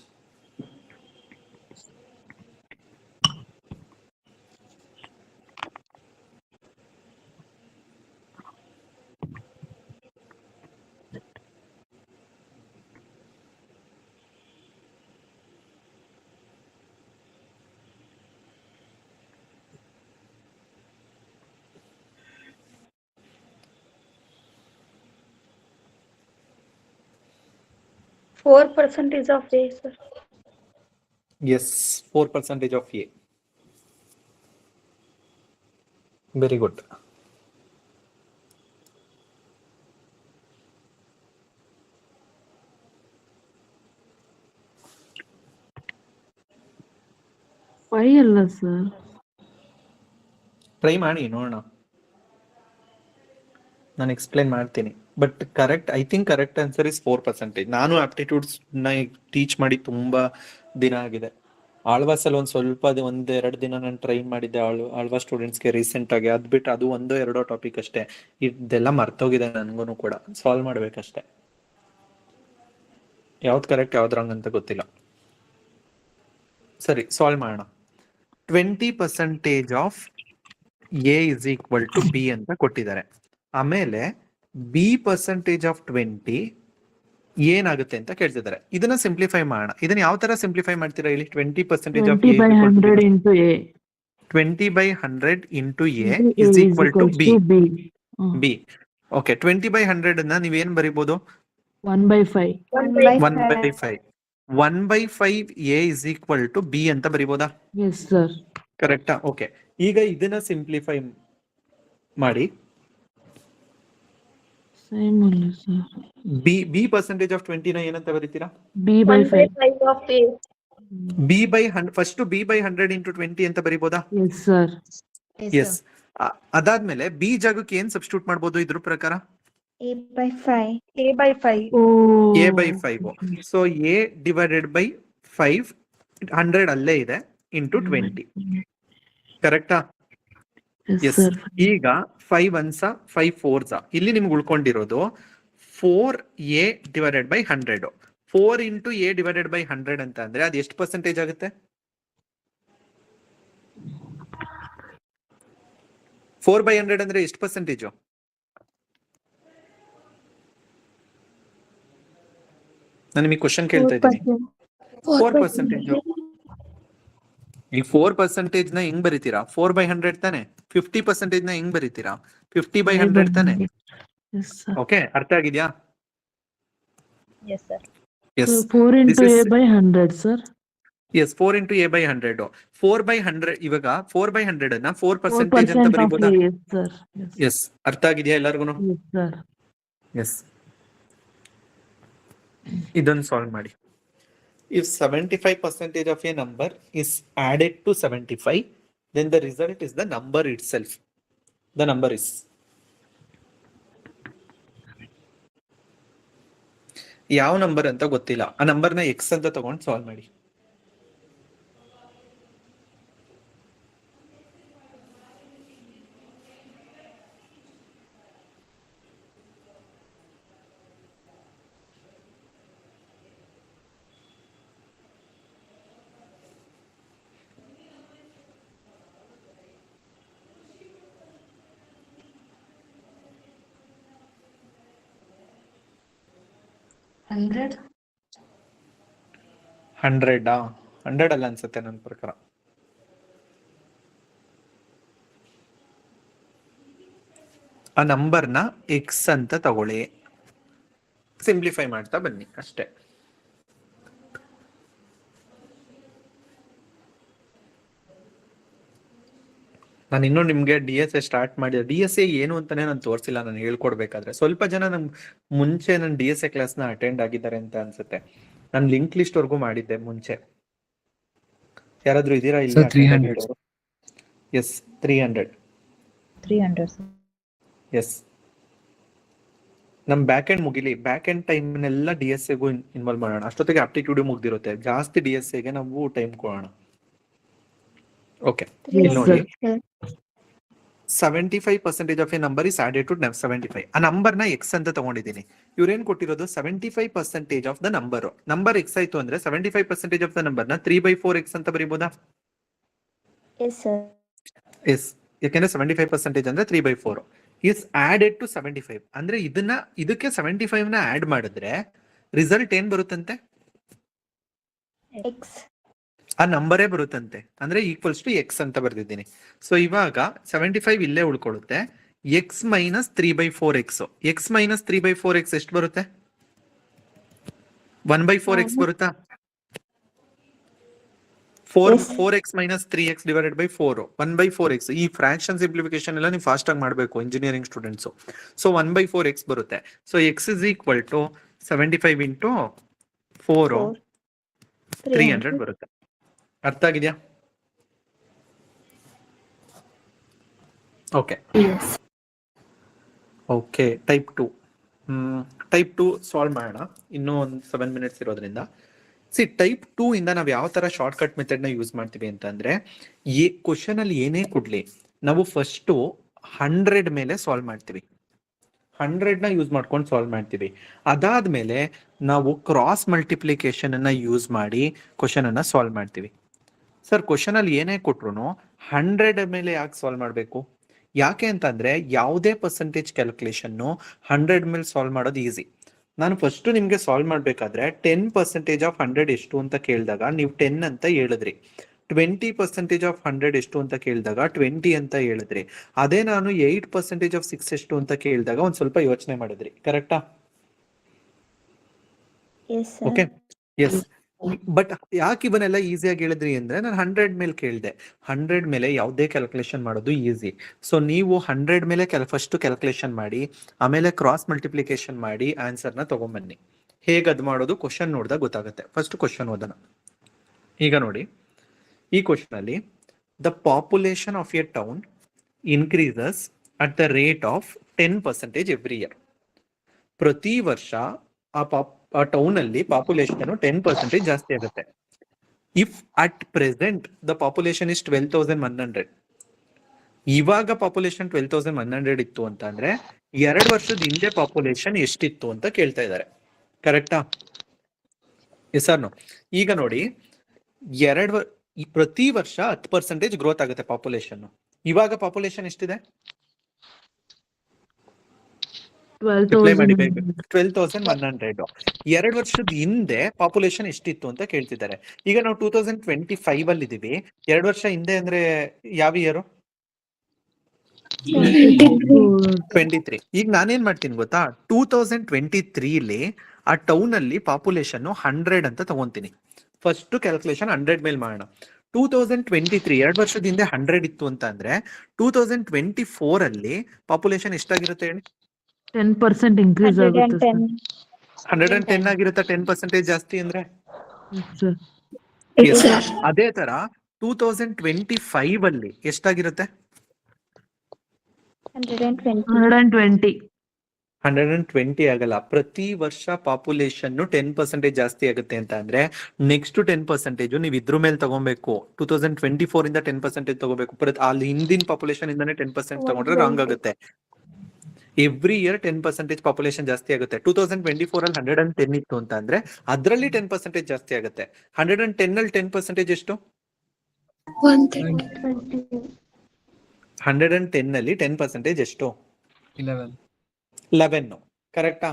[SPEAKER 2] Four percentage of A, sir.
[SPEAKER 1] Yes, 4% of a. Very good.
[SPEAKER 3] ಫೈ ಅಲ್ಲ sir.
[SPEAKER 1] Try ಮಾಡಿ ನೋಡೋಣ, ನಾನು explain ಮಾಡ್ತೀನಿ. But correct, I think correct answer is 4%. ನಾನು ಆಪ್ಟಿಟ್ಯೂಡ್ಸ್ ನ teach ಮಾಡಿ ತುಂಬಾ ದಿನ ಆಗಿದೆ. ಆಳ್ವಾಸ್ ಅಲ್ಲಿ ಒಂದ್ ಸ್ವಲ್ಪ ಒಂದೆರಡು ದಿನ ನಾನು ಟ್ರೈನ್ ಮಾಡಿದ್ದೆ ಆಳ್ವಾ ಸ್ಟೂಡೆಂಟ್ಸ್ಗೆ ರೀಸೆಂಟ್ ಆಗಿ. ಅದ್ ಬಿಟ್ಟು ಅದು ಒಂದೋ ಎರಡೋ ಟಾಪಿಕ್ ಅಷ್ಟೇ. ಇದೆಲ್ಲ ಮರ್ತೋಗಿದೆ ನನ್ಗೂ ಕೂಡ. ಸಾಲ್ವ್ ಮಾಡ್ಬೇಕಷ್ಟೇ. ಯಾವ್ದು ಕರೆಕ್ಟ್ ಯಾವ್ದು ರಾಂಗ್ ಅಂತ ಗೊತ್ತಿಲ್ಲ. ಸರಿ, ಸಾಲ್ವ್ ಮಾಡೋಣ. 20% of A is equal to B ಅಂತ ಕೊಟ್ಟಿದ್ದಾರೆ. ಆಮೇಲೆ ಬಿ ಪರ್ಸೆಂಟೇಜ್ ಆಫ್ 20 ಏನಾಗುತ್ತೆ ಅಂತ ಕೇಳ್ತಿದ್ದಾರೆ. ಇದನ್ನ ಸಿಂಪ್ಲಿಫೈ ಮಾಡೋಣ. ಇದನ್ನ ಯಾವ ತರ ಸಿಂಪ್ಲಿಫೈ ಮಾಡ್ತೀರಾ ಹೇಳಿ? 20% of
[SPEAKER 3] 20/100 into A.
[SPEAKER 1] 20/100 into A is equal to B. B. Okay, 20/100 ಅನ್ನ ನೀವೇನ್ ಬರೀಬಹುದು?
[SPEAKER 3] 1/5.
[SPEAKER 1] 1/5. 1/5 A is equal to B ಅಂತ ಬರೀಬೋದಾ?
[SPEAKER 3] Yes sir.
[SPEAKER 1] ಕರೆಕ್ಟಾ? ಓಕೆ, ಈಗ ಇದನ್ನ ಸಿಂಪ್ಲಿಫೈ ಮಾಡಿ.
[SPEAKER 3] ಸೇಮ್ ಅಲ್ಲ ಸರ್.
[SPEAKER 1] ಬಿ ಪರ್ಸೆಂಟೇಜ್ ಆಫ್ 20 ನ ಏನಂತ ಬರೀತೀರಾ?
[SPEAKER 3] B/5.
[SPEAKER 2] of A.
[SPEAKER 1] First B/100 into 20 ಅಂತ ಬರೀಬೋದಾ?
[SPEAKER 3] Yes sir.
[SPEAKER 1] ಎಸ್. ಅದಾದ್ಮೇಲೆ ಬಿ ಜಾಗಕ್ಕೆ ಏನ್ ಸಬ್ಸ್ಟಿಟ್ಯೂಟ್ ಮಾಡ್ಬೋದು ಇದ್ರ ಪ್ರಕಾರ?
[SPEAKER 2] A/5.
[SPEAKER 3] Oh.
[SPEAKER 1] A/5. So A divided by 5, 100 ಅಲ್ಲೇ ಇದೆ, ಇಂಟು 20. ಕರೆಕ್ಟಾ?
[SPEAKER 3] Yes
[SPEAKER 1] yes.
[SPEAKER 3] sir.
[SPEAKER 1] ಈಗ 5 1s 5 4s ಇಲ್ಲಿ ನಿಮ್ಗೆ ಉಳ್ಕೊಂಡಿರೋದು 4A divided by 100. 4 into A divided by 100 ಅಂತ ಅಂದ್ರೆ ಅದು ಎಷ್ಟು ಪರ್ಸೆಂಟೇಜ್ ಆಗುತ್ತೆ? 4/100 ಅಂದ್ರೆ ಎಷ್ಟು ಪರ್ಸೆಂಟೇಜು? ನಾನು ನಿಮಗೆ ಕ್ವಶನ್ ಕೇಳ್ತಾ ಇದ್ದೀನಿ. 4%. ಈ 4% ನ ಹೆಂಗ್ ಬರೀತೀರಾ? 4/100 ತಾನೆ. 50% ನ ಹೆಂಗ್ ಬರೀತೀರಾ? 50/100 ತಾನೆ.
[SPEAKER 3] Yes, sir.
[SPEAKER 1] ಓಕೆ, ಅರ್ಥ ಆಗಿದ್ಯಾ?
[SPEAKER 2] Yes, sir.
[SPEAKER 1] Yes.
[SPEAKER 3] So 4 into A by 100, sir.
[SPEAKER 1] Yes, 4 into A by 100. 4/100 ಇವಾಗ 4/100 ಅನ್ನ 4%
[SPEAKER 3] 4%
[SPEAKER 1] ಅಂತ
[SPEAKER 3] of
[SPEAKER 1] ಬರೀಬಹುದಾ?
[SPEAKER 3] A, yes, sir. Yes,
[SPEAKER 1] yes, ಅರ್ಥ ಆಗಿದೆಯಾ ಎಲ್ಲರಿಗೂ?
[SPEAKER 3] yes, sir.
[SPEAKER 1] ಎಸ್. ಇದನ್ನು ಸಾಲ್ವ್ ಮಾಡಿ. If 75% of a number is added to 75, then the result is the number itself. The number is. ಯಾವ ನಂಬರ್ ಅಂತ ಗೊತ್ತಿಲ್ಲ, ಆ ನಂಬರ್ನ ಎಕ್ಸ್ ಅಂತ ತಗೊಂಡು ಸಾಲ್ವ್ ಮಾಡಿ.
[SPEAKER 3] Hundred.
[SPEAKER 1] 100 ಅಲ್ಲ ಅನ್ಸುತ್ತೆ ನನ್ನ ಪ್ರಕಾರ. ಆ ನಂಬರ್ನ ಎಕ್ಸ್ ಅಂತ ತಗೊಳ್ಳಿ, ಸಿಂಪ್ಲಿಫೈ ಮಾಡ್ತಾ ಬನ್ನಿ ಅಷ್ಟೇ. ನಾನು ಇನ್ನೂ ನಿಮ್ಗೆ DSA ಸ್ಟಾರ್ಟ್ ಮಾಡಿದೆ. DSA ಏನು ಅಂತಾನೆ ನಾನು ತೋರಿಸಿಲ್ಲ, ನಾನು ಹೇಳ್ಕೊಡ್ಬೇಕಾದ್ರೆ. ಸ್ವಲ್ಪ ಜನ ನಮ್ ಮುಂಚೆ ನನ್ನ DSA ಕ್ಲಾಸ್ನ ಅಟೆಂಡ್ ಆಗಿದ್ದಾರೆ ಅಂತ ಅನ್ಸುತ್ತೆ. ನಾನು ಲಿಂಕ್ ಲಿಸ್ಟ್ ವರ್ಗೂ ಮಾಡಿದ್ದೆ ಮುಂಚೆ. ಯಾರಾದ್ರೂ ಇದೀರಾ ಇಲ್ಲಿ?
[SPEAKER 4] 300.
[SPEAKER 1] ಎಸ್, 300.
[SPEAKER 2] 300, sir.
[SPEAKER 1] ಎಸ್. ನಮ್ ಬ್ಯಾಕ್ ಎಂಡ್ ಮುಗಿಲಿ, ಬ್ಯಾಕ್ ಎಂಡ್ ಟೈಮ್ನೆಲ್ಲ DSAಗೂ ಇನ್ವಾಲ್ವ್ ಮಾಡೋಣ. ಅಷ್ಟೊತ್ತಿಗೆ ಆಪ್ಟಿಟ್ಯೂಡ್ ಮುಗ್ದಿರುತ್ತೆ. ಜಾಸ್ತಿ DSAಗೆ ನಾವು ಟೈಮ್ ಕೊಡೋಣ. ಓಕೆ, ಇಲ್ಲಿ ನೋಡಿ. 75% of A number is added to 75. ಆ ನಂಬರ್ನ ಎಕ್ಸ್ ಅಂತ ತಗೊಂಡಿದ್ದೀನಿ. ಇವ್ರೇನ್ ಕೊಟ್ಟಿರೋದು 75% ಆಫ್ ದ ನಂಬರ್ ಎಕ್ಸ್ ಆಯ್ತು ಅಂದ್ರೆ 75% ಆಫ್ ದ ನಂಬರ್ನ 3/4x ಅಂತ ಬರೀಬಹುದಾ?
[SPEAKER 2] Yes, sir.
[SPEAKER 1] ಎಸ್, ಯಾಕೆಂದ್ರೆ 75% ಅಂದ್ರೆ 3/4 ಇಸ್ ಆಡೆಡ್ ಟು 75. ಅಂದ್ರೆ ಇದಕ್ಕೆ 75 ನ ಆಡ್ ಮಾಡಿದ್ರೆ ರಿಸಲ್ಟ್ ಏನ್ ಬರುತ್ತಂತೆ?
[SPEAKER 2] X.
[SPEAKER 1] ಆ ನಂಬರೇ ಬರುತ್ತಂತೆ. ಅಂದ್ರೆ ಈಕ್ವಲ್ಸ್ ಟು ಎಕ್ಸ್ ಅಂತ ಬರ್ದಿದ್ದೀನಿ. ಸೊ ಇವಾಗ 75 ಇಲ್ಲೇ ಉಳ್ಕೊಳ್ಳುತ್ತೆ. X minus 3/4x. X minus 3/4x ಎಷ್ಟು ಬರುತ್ತೆ? 1/4x ಬರುತ್ತಾ? 4x minus 3x divided by 4. 1/4x. ಈ ಫ್ರಾಕ್ಷನ್ ಸಿಂಪ್ಲಿಫಿಕೇಶನ್ ಎಲ್ಲ ನೀವು ಫಾಸ್ಟ್ ಆಗಿ ಮಾಡಬೇಕು ಇಂಜಿನಿಯರಿಂಗ್ ಸ್ಟೂಡೆಂಟ್ಸ್. ಸೊ 1/4x ಬರುತ್ತೆ. So x is equal to 75 into 4, 300 ಬರುತ್ತೆ. ಅರ್ಥ ಆಗಿದೆಯಾ? ಓಕೆ. ಓಕೆ, ಟೈಪ್ 2 ಸಾಲ್ವ್ ಮಾಡೋಣ. ಇನ್ನೂ ಒಂದು 7 ಮಿನಿಟ್ಸ್ ಇರೋದ್ರಿಂದ. ಟೈಪ್ 2 ಇಂದ ನಾವು ಯಾವ ತರ ಶಾರ್ಟ್ ಕಟ್ ಮೆಥಡ್ ನ ಯೂಸ್ ಮಾಡ್ತೀವಿ ಅಂತಂದ್ರೆ, ಈ ಕ್ವಶನ್ ಅಲ್ಲಿ ಏನೇ ಕೊಡ್ಲಿ ನಾವು ಫಸ್ಟ್ 100 ಮೇಲೆ ಸಾಲ್ವ್ ಮಾಡ್ತೀವಿ. 100 ನ ಯೂಸ್ ಮಾಡ್ಕೊಂಡು ಸಾಲ್ವ್ ಮಾಡ್ತೀವಿ. ಅದಾದ್ಮೇಲೆ ನಾವು ಕ್ರಾಸ್ ಮಲ್ಟಿಪ್ಲಿಕೇಶನ್ ಅನ್ನ ಯೂಸ್ ಮಾಡಿ ಕ್ವಶನ್ ಅನ್ನ ಸಾಲ್ವ್ ಮಾಡ್ತೀವಿ. ಸರ್, ಕ್ವಶನ್ ಅಲ್ಲಿ ಏನೇ ಕೊಟ್ರು 100 ಮೇಲೆ ಯಾಕೆ ಸಾಲ್ವ್ ಮಾಡಬೇಕು? ಯಾಕೆ ಅಂತಂದ್ರೆ ಯಾವುದೇ ಪರ್ಸೆಂಟೇಜ್ ಕ್ಯಾಲ್ಕುಲೇಷನ್ 100 ಮೇಲೆ ಸಾಲ್ವ್ ಮಾಡೋದು ಈಸಿ. ನಾನು ಫಸ್ಟ್ ನಿಮ್ಗೆ ಸಾಲ್ವ್ ಮಾಡ್ಬೇಕಾದ್ರೆ 10% ಆಫ್ 100 ಎಷ್ಟು ಅಂತ ಕೇಳಿದಾಗ ನೀವು 10 ಅಂತ ಹೇಳಿದ್ರಿ. 20% ಆಫ್ 100 ಎಷ್ಟು ಅಂತ ಕೇಳಿದಾಗ 20 ಅಂತ ಹೇಳಿದ್ರಿ. ಅದೇ ನಾನು 8% ಆಫ್ 6 ಎಷ್ಟು ಅಂತ ಕೇಳಿದಾಗ ಒಂದ್ ಸ್ವಲ್ಪ ಯೋಚನೆ ಮಾಡಿದ್ರಿ. ಕರೆಕ್ಟಾ?
[SPEAKER 2] Yes, sir.
[SPEAKER 1] Okay. Yes. But ಯಾಕೆ ಇವನ್ನೆಲ್ಲ ಈಸಿಯಾಗಿ ಹೇಳಿದ್ರಿ ಅಂದ್ರೆ ನಾನು 100 ಮೇಲೆ ಕೇಳಿದೆ. 100 ಮೇಲೆ ಯಾವುದೇ ಕ್ಯಾಲ್ಕುಲೇಷನ್ ಮಾಡೋದು ಈಸಿ. ಸೊ ನೀವು 100 ಮೇಲೆ ಫಸ್ಟ್ ಕ್ಯಾಲ್ಕುಲೇಷನ್ ಮಾಡಿ, ಆಮೇಲೆ ಕ್ರಾಸ್ ಮಲ್ಟಿಪ್ಲಿಕೇಶನ್ ಮಾಡಿ ಆನ್ಸರ್ನ ತಗೊಂಬನ್ನಿ. ಹೇಗೆ ಅದು ಮಾಡೋದು ಕ್ವಶನ್ ನೋಡಿದಾಗ ಗೊತ್ತಾಗುತ್ತೆ. ಫಸ್ಟ್ ಕ್ವಶನ್ ಓದೋಣ. ಈಗ ನೋಡಿ, ಈ ಕ್ವಶನ್ ಅಲ್ಲಿ the population of A town increases at the rate of 10% every year. ಪ್ರತಿ ವರ್ಷ ಆ ಟೌನ್ ಅಲ್ಲಿ ಪಾಪ್ಯುಲೇಷನ್ 10% ಜಾಸ್ತಿ ಆಗುತ್ತೆ. If at present the population is 12,100. ಇವಾಗ ಪಾಪ್ಯುಲೇಷನ್ 12,100 ಇತ್ತು ಅಂತ ಅಂದ್ರೆ 2 ವರ್ಷದ ಹಿಂದೆ ಪಾಪ್ಯುಲೇಷನ್ ಎಷ್ಟಿತ್ತು ಅಂತ ಕೇಳ್ತಾ ಇದ್ದಾರೆ. ಕರೆಕ್ಟಾ? Yes sir no. ಈಗ ನೋಡಿ, ಪ್ರತಿ ವರ್ಷ 10% ಗ್ರೋತ್ ಆಗುತ್ತೆ ಪಾಪ್ಯುಲೇಷನ್. ಇವಾಗ ಪಾಪ್ಯುಲೇಷನ್ ಎಷ್ಟಿದೆ? ರಿಪ್ಲೈ ಮಾಡಿ ಬೇಗ. 12,100. 2 ವರ್ಷದ ಹಿಂದೆ ಪಾಪ್ಯುಲೇಷನ್ ಎಷ್ಟಿತ್ತು ಅಂತ ಕೇಳ್ತಿದ್ದಾರೆ. ಈಗ ನಾವು 2025 ಅಲ್ಲಿ ಇದೀವಿ. 2 ವರ್ಷ ಹಿಂದೆ ಅಂದ್ರೆ ಯಾವ ಇಯರ್? 23. ಈಗ ನಾನೇನ್ ಮಾಡ್ತೀನಿ ಗೊತ್ತಾ, 2023 ಆ ಟೌನ್ ಅಲ್ಲಿ ಪಾಪ್ಯುಲೇಷನ್ 100 ಅಂತ ತಗೊಂತೀನಿ. ಫಸ್ಟ್ ಕ್ಯಾಲ್ಕುಲೇಷನ್ 100 ಮೇಲೆ ಮಾಡೋಣ. 2023 2 ವರ್ಷದ ಹಿಂದೆ 100 ಇತ್ತು ಅಂತ ಅಂದ್ರೆ 2024 ಅಲ್ಲಿ ಪಾಪ್ಯುಲೇಷನ್ ಎಷ್ಟಾಗಿರುತ್ತೆ ಹೇಳಿ?
[SPEAKER 3] 10% ಇನ್ಕ್ರೀಸ್ ಆಗುತ್ತೆ ಸರ್.
[SPEAKER 1] 110 ಆಗಿರುತ್ತೆ. 10% ಜಾಸ್ತಿ ಅಂದ್ರೆ
[SPEAKER 3] ಸರ್.
[SPEAKER 1] Yes. ಅದೇ ತರ 2025 ಅಲ್ಲಿ ಎಷ್ಟಾಗಿರುತ್ತೆ?
[SPEAKER 3] 120.
[SPEAKER 1] 120 ಆಗಲ್ಲ. ಪ್ರತಿ ವರ್ಷ ಪಾಪ್ಯುಲೇಷನ್ 10% ಜಾಸ್ತಿ ಆಗುತ್ತೆ ಅಂತ ಅಂದ್ರೆ ನೆಕ್ಸ್ಟ್ 10% ನೀವು ಇದ್ರ ಮೇಲೆ ತಗೊಬೇಕು. 2024 ಇಂದ 10% ತಗೋಬೇಕು. ಅಲ್ಲಿ ಹಿಂದಿನ ಪಾಪ್ಯುಲೇಷನ್ ಇಂದಾನೆ 10% ತಗೊಂಡ್ರೆ ರಾಂಗ್ ಆಗುತ್ತೆ. ಎವ್ರಿ ಇಯರ್ 10% ಪಾಪ್ಯುಲೇಷನ್ ಜಾಸ್ತಿ ಆಗುತ್ತೆ. 2024 ಅಲ್ಲಿ 110 ಇತ್ತು ಅಂತ ಅಂದ್ರೆ ಅದರಲ್ಲಿ 10% ಜಾಸ್ತಿ ಆಗುತ್ತೆ. 110 ಅಲ್ಲಿ 10% ಎಷ್ಟು? 110 ಅಲ್ಲಿ 10% ಎಷ್ಟು? 11. ಕರೆಕ್ಟಾ?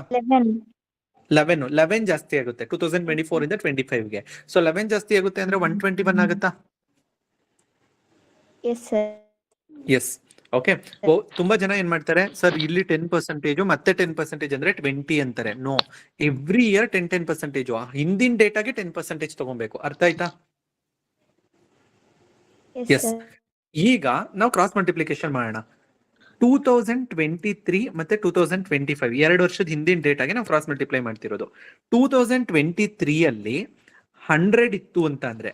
[SPEAKER 1] 11 ಜಾಸ್ತಿ ಆಗುತ್ತೆ 2024 ಇಂದ 25 ಗೆ. ಸೊ 11 ಜಾಸ್ತಿ ಆಗುತ್ತೆ ಅಂದ್ರೆ 121 ಆಗುತ್ತಾ? ಎಸ್. ಓಕೆ. ತುಂಬಾ ಜನ ಏನ್ ಮಾಡ್ತಾರೆ ಸರ್, ಇಲ್ಲಿ 10% ಮತ್ತೆ 10% ಅಂದ್ರೆ 20 ಅಂತಾರೆ. ನೋ, ಎವ್ರಿ ಇಯರ್ 10% ಹಿಂದಿನ ಡೇಟಾಗೆ 10% ತಗೊಬೇಕು. ಅರ್ಥ ಆಯ್ತಾ? ಎಸ್. ಈಗ ನಾವು ಕ್ರಾಸ್ ಮಲ್ಟಿಪ್ಲಿಕೇಶನ್ ಮಾಡೋಣ. 2023 ಮತ್ತೆ 2025 2 ವರ್ಷದ ಹಿಂದಿನ ಡೇಟಾಗೆ ನಾವು ಕ್ರಾಸ್ ಮಲ್ಟಿಪ್ಲೈ ಮಾಡ್ತಿರೋದು. 2023 ಅಲ್ಲಿ 100 ಇತ್ತು ಅಂತ ಅಂದ್ರೆ,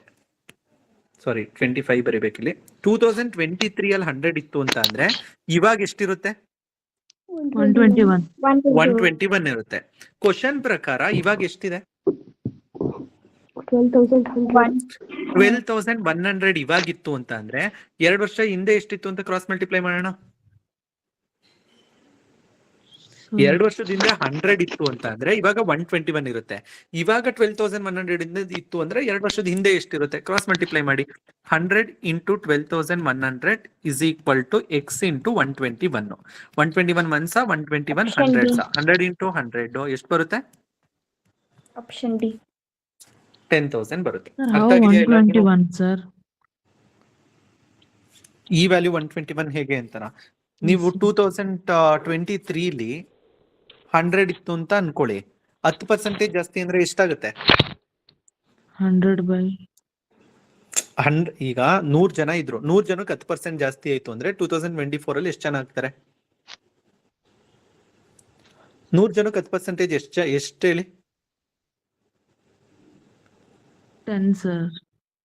[SPEAKER 1] ಸಾರಿ 25 ಬರೀಬೇಕಿಲ್ಲಿ. 2023 ಅಲ್ಲಿ 100 ಇತ್ತು ಅಂತ ಅಂದ್ರೆ ಇವಾಗ ಎಷ್ಟಿರುತ್ತೆ? 121 ಇರುತ್ತೆ. ಕ್ವಶನ್ ಪ್ರಕಾರ ಇವಾಗ ಎಷ್ಟಿದೆ? 12,100 ಇವಾಗಿತ್ತು ಅಂತ ಅಂದ್ರೆ 2 ವರ್ಷ ಹಿಂದೆ ಎಷ್ಟಿತ್ತು ಅಂತ ಕ್ರಾಸ್ ಮಲ್ಟಿಪ್ಲೈ ಮಾಡೋಣ. 2 ವರ್ಷದ ಹಿಂದೆ 100 ಇತ್ತು ಅಂತ ಅಂದ್ರೆ ಇವಾಗ 121 ಇರುತ್ತೆ. ಇವಾಗ 12,100 ಇತ್ತು ಅಂದ್ರೆ 2 ವರ್ಷದ ಹಿಂದೆ ಎಷ್ಟಿರುತ್ತೆ? ಕ್ರಾಸ್ ಮಲ್ಟಿಪ್ಲೈ ಮಾಡಿ. 100 into 12,100 is equal to x into 121. 121 1 121 100 100 into 100 ಎಷ್ಟು ಬರುತ್ತೆ?
[SPEAKER 2] ಆಪ್ಷನ್ ಡಿ
[SPEAKER 1] 10,000 ಬರುತ್ತೆ.
[SPEAKER 3] How 121 sir?
[SPEAKER 1] ಈ ವ್ಯಾಲ್ಯೂ 121 ಹೇಗೆ ಅಂತನಾ? ನೀವು 2023 100 ಇತ್ತು ಅಂತ ಅನ್ಕೊಳ್ಳಿ. 10% ಜಾಸ್ತಿ ಅಂದ್ರೆ ಎಷ್ಟಾಗುತ್ತೆ?
[SPEAKER 3] 100 by
[SPEAKER 1] ಈಗ 100 ಜನ ಇದ್ರು. 100 ಜನಕ್ಕೆ 10% ಜಾಸ್ತಿ ಆಯ್ತು ಅಂದ್ರೆ 2024 ಅಲ್ಲಿ ಎಷ್ಟು ಜನ ಆಗ್ತಾರೆ? 100 ಜನಕ್ಕೆ 10% ಎಷ್ಟು ಹೇಳಿ?
[SPEAKER 3] 10 sir.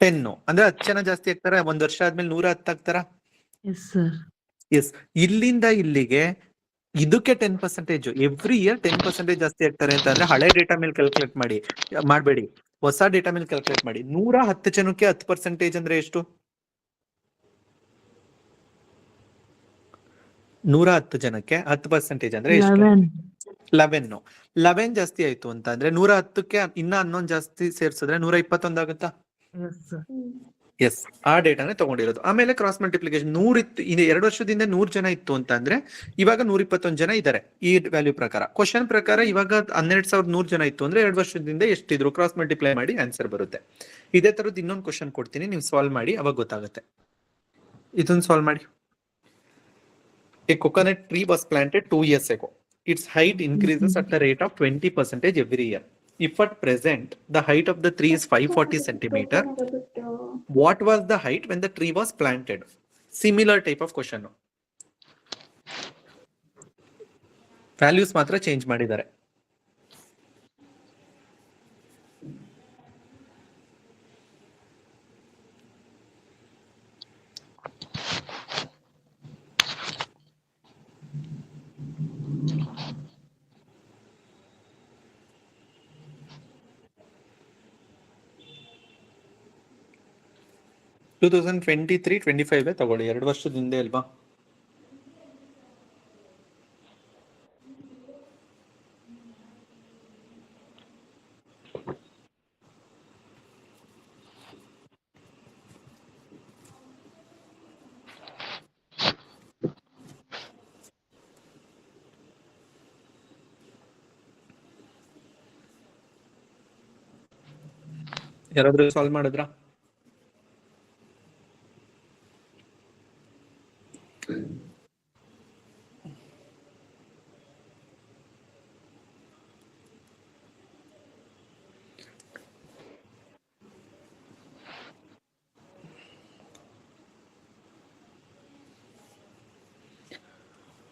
[SPEAKER 1] 10 ಅಂದ್ರೆ 10 ಜನ ಜಾಸ್ತಿ ಆಗ್ತಾರೆ. ಒಂದ್ ವರ್ಷ ಆದ್ಮೇಲೆ 110 ಆಗ್ತಾರ?
[SPEAKER 3] Yes sir.
[SPEAKER 1] ಎಸ್. ಇಲ್ಲಿಂದ ಇಲ್ಲಿಗೆ ಇದಕ್ಕೆ 10%, ಎವ್ರಿ ಇಯರ್ 10% ಜಾಸ್ತಿ ಆಗ್ತಾರೆ ಅಂತ ಅಂದ್ರೆ ಹಳೆ ಡೇಟಾ ಮೇಲೆ ಕ್ಯಾಲ್ಕುಲೇಟ್ ಮಾಡಬೇಡಿ, ಹೊಸ ಡೇಟಾ ಮೇಲೆ ಕ್ಯಾಲ್ಕುಲೇಟ್ ಮಾಡಿ. 110 ಜನಕ್ಕೆ 10% ಅಂದ್ರೆ ಎಷ್ಟು? 110 ಜನಕ್ಕೆ 10% ಅಂದ್ರೆ ಎಷ್ಟು? 11 ಜಾಸ್ತಿ ಆಯ್ತು ಅಂತ ಅಂದ್ರೆ 110ಕ್ಕೆ ಇನ್ನ 11 ಜಾಸ್ತಿ ಸೇರ್ಸಿದ್ರೆ 121 ಆಗುತ್ತಾ?
[SPEAKER 3] Yes sir.
[SPEAKER 1] ಎಸ್, ಆ ಡೇಟಾನೇ ತಗೊಂಡಿರೋದು. ಆಮೇಲೆ ಕ್ರಾಸ್ ಮಲ್ಟಿಪ್ಲಿಕೇಶನ್ 100 ಇತ್ತು, 2 ವರ್ಷದಿಂದ 100 ಜನ ಇತ್ತು ಅಂತ ಅಂದ್ರೆ ಇವಾಗ 121 ಜನ ಇದ್ದಾರೆ ಈ ವ್ಯಾಲ್ಯೂ ಪ್ರಕಾರ. ಕ್ವಶನ್ ಪ್ರಕಾರ ಇವಾಗ 12,100 ಜನ ಇತ್ತು ಅಂದ್ರೆ 2 ವರ್ಷದಿಂದ ಎಷ್ಟಿದ್ರು ಕ್ರಾಸ್ ಮಲ್ಟಿಪ್ಲೈ ಮಾಡಿ ಆನ್ಸರ್ ಬರುತ್ತೆ. ಇದೇ ತರದ್ದು ಇನ್ನೊಂದು ಕ್ವಶನ್ ಕೊಡ್ತೀನಿ, ನೀವು ಸಾಲ್ವ್ ಮಾಡಿ, ಅವಾಗ ಗೊತ್ತಾಗುತ್ತೆ. ಇದನ್ನ ಸಾಲ್ವ್ ಮಾಡಿ. A coconut tree was planted 2 years ago. Its height increases at the rate of 20% every year. If at present the height of the tree is 540 centimeter, what was the height when the tree was planted? Similar type of question. Values ಮಾತ್ರ change ಮಾಡಿದ್ದಾರೆ. Two 2023-25 ತಗೊಳ್ಳಿ, 2 ವರ್ಷದ ಹಿಂದೆ ಅಲ್ವಾ? ಯಾರಾದ್ರೂ solve ಮಾಡಿದ್ರಾ?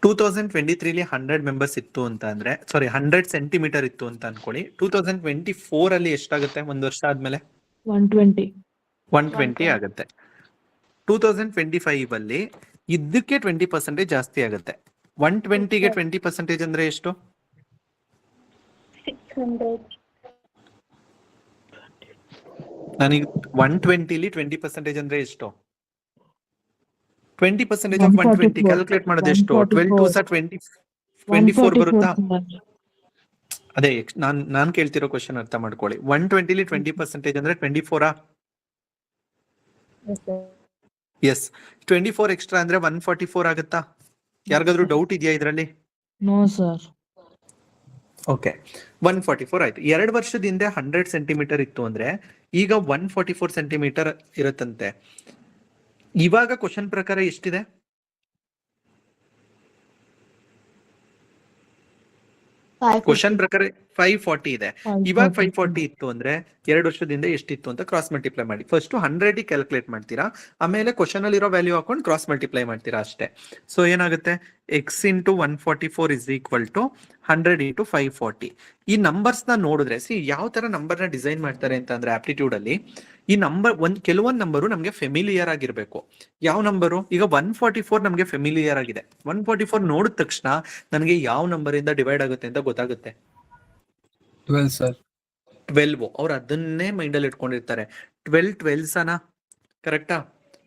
[SPEAKER 1] Two 2023 100 members ಇತ್ತು ಅಂತ ಅಂದ್ರೆ, ಸಾರಿ 100 ಸೆಂಟಿಮೀಟರ್ ಇತ್ತು ಅಂತ ಅನ್ಕೊಳ್ಳಿ. 2024 ಅಲ್ಲಿ ಎಷ್ಟಾಗುತ್ತೆ ಒಂದ್ ವರ್ಷ ಆದ್ಮೇಲೆ?
[SPEAKER 3] 120.
[SPEAKER 1] 120 ಆಗುತ್ತೆ. 2025 ಅಲ್ಲಿ ಇದಕ್ಕೆ 20% ಜಾಸ್ತಿ ಆಗುತ್ತೆ. 120ಗೆ 20% ಅಂದ್ರೆ ಎಷ್ಟು?
[SPEAKER 2] 600.
[SPEAKER 1] ನನಗೆ 120ಲಿ 20% ಅಂದ್ರೆ ಎಷ್ಟು? 20% ಆಫ್ 120 ಕ್ಯಾಲ್ಕುಲೇಟ್ ಮಾಡೋದು ಎಷ್ಟು? 12 2 24 ಬರುತ್ತಾ? ಅದೇ ನಾನ್ ಕೇಳ್ತಿರೋ ಕ್ವಶನ್ ಅರ್ಥ ಮಾಡ್ಕೊಳ್ಳಿ. 120ಲಿ 20% ಅಂದ್ರೆ 24ಆ? ಎಸ್. 24 ಎಕ್ಸ್ಟ್ರಾ ಅಂದ್ರೆ 144 ಆಗುತ್ತಾ? ಯಾರಿಗಾದ್ರೂ ಡೌಟ್ ಇದೆಯಾ ಇದರಲ್ಲಿ?
[SPEAKER 3] No sir.
[SPEAKER 1] ಓಕೆ, 144 ಆಯ್ತು. 2 ವರ್ಷದ ಹಿಂದೆ 100 ಸೆಂಟಿಮೀಟರ್ ಇತ್ತು ಅಂದ್ರೆ ಈಗ 144 ಸೆಂಟಿಮೀಟರ್ ಇರುತ್ತಂತೆ. ಇವಾಗ ಕ್ವಶನ್ ಪ್ರಕಾರ ಎಷ್ಟಿದೆ? ಕ್ವಶನ್ ಪ್ರಕಾರ 540 ಇದೆ. ಇವಾಗ 540 ಇತ್ತು ಅಂದ್ರೆ 2 ವರ್ಷದಿಂದ ಎಷ್ಟಿತ್ತು ಅಂತ ಕ್ರಾಸ್ ಮಲ್ಟಿಪ್ಲೈ ಮಾಡಿ. ಫಸ್ಟ್ 100 ಕ್ಯಾಲ್ಕುಲೇಟ್ ಮಾಡ್ತೀರಾ, ಆಮೇಲೆ ಕ್ವಶನ್ ಅಲ್ಲಿ ಇರೋ ವ್ಯಾಲ್ಯೂ ಹಾಕೊಂಡು ಕ್ರಾಸ್ ಮಲ್ಟಿಪ್ಲೈ ಮಾಡ್ತೀರಾ ಅಷ್ಟೇ. ಸೊ ಏನಾಗುತ್ತೆ? x into 144 is equal to 100 into 540. ಈ ನಂಬರ್ಸ್ ನ ನೋಡಿದ್ರೆ ಯಾವ ತರ ನಂಬರ್ ನ ಡಿಸೈನ್ ಮಾಡ್ತಾರೆ ಅಂತ ಅಂದ್ರೆ ಆಪ್ಟಿಟ್ಯೂಡ್ ಅಲ್ಲಿ ಈ ನಂಬರ್ ಕೆಲವೊಂದು ನಂಬರು ನಮ್ಗೆ ಫೆಮಿಲಿಯರ್ ಆಗಿರ್ಬೇಕು. ಯಾವ ನಂಬರು? ಈಗ 144 ನಮ್ಗೆ ಫೆಮಿಲಿಯರ್ ಆಗಿದೆ. 144 ನೋಡಿದ ತಕ್ಷಣ ನನಗೆ ಯಾವ ನಂಬರ್ ಇಂದ ಡಿವೈಡ್ ಆಗುತ್ತೆ ಅಂತ ಗೊತ್ತಾಗುತ್ತೆ.
[SPEAKER 4] 12 ಸರ್.
[SPEAKER 1] 12. ಅವ್ರು ಅದನ್ನೇ ಮೈಂಡ್ ಅಲ್ಲಿ ಇಟ್ಕೊಂಡಿರ್ತಾರೆ. 12 12 ಕರೆಕ್ಟಾ?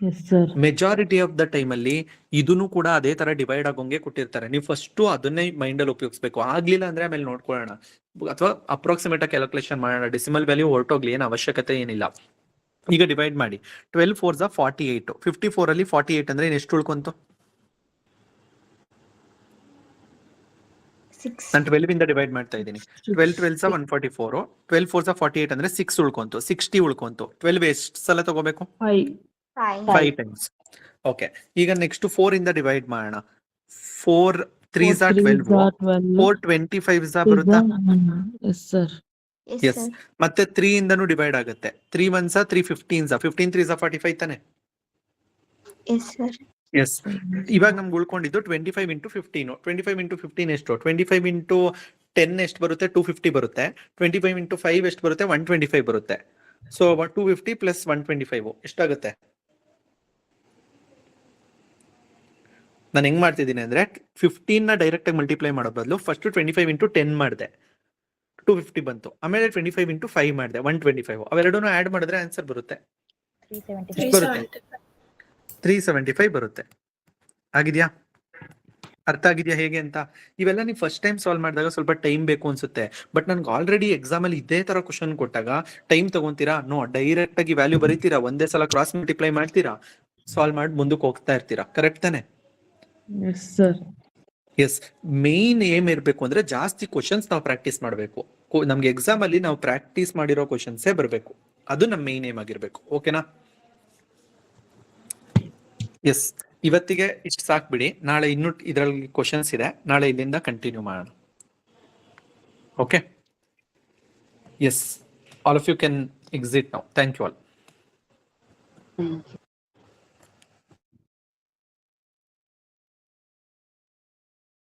[SPEAKER 3] Yes sir.
[SPEAKER 1] Majority of the time ಅಲ್ಲಿ ಇದನ್ನು ಕೂಡ ಅದೇ ತರ ಡಿವೈಡ್ ಆಗೋಂಗೆ ಕೊಟ್ಟಿರ್ತಾರೆ. ನೀವು ಫಸ್ಟ್ ಅದನ್ನೇ ಮೈಂಡ್ ಅಲ್ಲಿ ಉಪಯೋಗಿಸ್ಬೇಕು. ಆಗ್ಲಿಲ್ಲ ಅಂದ್ರೆ ಆಮೇಲೆ ನೋಡ್ಕೊಳ್ಳೋಣ, ಅಥವಾ ಅಪ್ರಾಕ್ಸಿಮೇಟ್ ಕ್ಯಾಲ್ಕುಲೇಷನ್ ಮಾಡೋಣ. ಡೆಸಿಮಲ್ ವ್ಯಾಲ್ಯೂ ಹೊರಟೋಗ್ಲಿ, ಏನು ಅವಶ್ಯಕತೆ ಏನಿಲ್ಲ. ಈಗ ಡಿವೈಡ್ ಮಾಡಿ. 12 4 48. 54 ಅಲ್ಲಿ 48 ಅಂದ್ರೆ ಎಷ್ಟು ಉಳ್ಕೊಂತು?
[SPEAKER 2] 6.
[SPEAKER 1] ನಾನು 12 ಇಂದ ಡಿವೈಡ್ ಮಾಡ್ತಾ ಇದ್ದೀನಿ. 12 12 144. 12 4 48 ಅಂದ್ರೆ 6 ಉಳ್ಕೊಂತು. 60 ಉಳ್ಕೊಂತು. 12 ಎಷ್ಟು ಸಲ ತಗೋಬೇಕು? 5 ಟೈಮ್ಸ್. ಓಕೆ, ಈಗ ನೆಕ್ಸ್ಟ್ 4 ಇಂದ ಡಿವೈಡ್ ಮಾಡೋಣ. 4 3 12. 4 25 ಬರುತ್ತಾ?
[SPEAKER 3] S sir.
[SPEAKER 1] ಎಸ್. ಮತ್ತೆ 3 ಇಂದನೂ ಡಿವೈಡ್ ಆಗುತ್ತೆ. 3 1 3 15 15 3 45 ತಾನೆ? ಎಸ್. ಇವಾಗ ನಮ್ಗೆ ಉಳ್ಕೊಂಡಿದ್ದು 25 ಇಂಟು 15. 25 ಇಂಟು 15 ಎಷ್ಟು? 25 ಇಂಟು 10 ಎಷ್ಟು ಬರುತ್ತೆ? 250 ಬರುತ್ತೆ. 25 ಇಂಟು 5 ಎಷ್ಟು ಬರುತ್ತೆ? 125 ಬರುತ್ತೆ. ಸೊ 250 ಪ್ಲಸ್ 125 ಎಷ್ಟಾಗುತ್ತೆ? ನಾನು ಹೆಂಗ್ ಮಾಡ್ತಿದ್ದೀನಿ ಅಂದ್ರೆ 15 ನ ಡೈರೆಕ್ಟ್ ಆಗಿ ಮಲ್ಟಿಪ್ಲೈ ಮಾಡೋ ಬದಲು ಫಸ್ಟ್ 25 ಇಂಟು 10 ಮಾಡಿದೆ, 250 ಬಂತು. ಆಮೇಲೆ 25 ಇಂಟು 5 ಮಾಡಿದೆ, 125. ಅವೆರಡನ್ನು ಆಡ್ ಮಾಡಿದ್ರೆ ಆನ್ಸರ್ ಬರುತ್ತೆ. 375 ಬರುತ್ತೆ. ಆಗಿದ್ಯಾ? ಅರ್ಥ ಆಗಿದ್ಯಾ ಹೇಗೆ ಅಂತ? ಇವೆಲ್ಲ ನೀವು ಫಸ್ಟ್ ಟೈಮ್ ಸಾಲ್ವ್ ಮಾಡಿದಾಗ ಸ್ವಲ್ಪ ಟೈಮ್ ಬೇಕು ಅನ್ಸುತ್ತೆ. ಬಟ್ ನನ್ಗೆ ಆಲ್ರೆಡಿ ಎಕ್ಸಾಮ್ ಅಲ್ಲಿ ಇದೇ ತರ ಕ್ವಶನ್ ಕೊಟ್ಟಾಗ ಟೈಮ್ ತಗೊಂತೀರಾ? ನೋ, ಡೈರೆಕ್ಟ್ ಆಗಿ ವ್ಯಾಲ್ಯೂ ಬರೀತೀರಾ, ಒಂದೇ ಸಲ ಕ್ರಾಸ್ ಮಲ್ಟಿಪ್ಲೈ ಮಾಡ್ತೀರಾ, ಸಾಲ್ವ್ ಮಾಡಿ ಮುಂದಕ್ಕೆ ಹೋಗ್ತಾ ಇರ್ತೀರಾ. ಕರೆಕ್ಟ್ ತಾನೆ?
[SPEAKER 3] Yes sir.
[SPEAKER 1] Yes. Main aim ಇರ್ಬೇಕು ಅಂದ್ರೆ ಜಾಸ್ತಿ ಕ್ವಶನ್ಸ್ ನಾವು ಪ್ರಾಕ್ಟೀಸ್ ಮಾಡಬೇಕು. ನಮ್ಗೆ ಎಕ್ಸಾಮ್ ಅಲ್ಲಿ ನಾವು ಪ್ರಾಕ್ಟೀಸ್ ಮಾಡಿರೋ ಕ್ವಶನ್ಸೇ ಬರಬೇಕು. ಅದು ನಮ್ಮ ಮೇನ್ ಏಮ್ ಆಗಿರ್ಬೇಕು. ಓಕೆನಾ? ಎಸ್. ಇವತ್ತಿಗೆ ಇಷ್ಟು ಸಾಕ್ಬಿಡಿ. ನಾಳೆ ಇನ್ನೂ ಇದರಲ್ಲಿ ಕ್ವಶನ್ಸ್ ಇದೆ, ನಾಳೆ ಇಲ್ಲಿಂದ ಕಂಟಿನ್ಯೂ ಮಾಡೋಣ. Okay? Yes, all of you can exit now. Thank you all.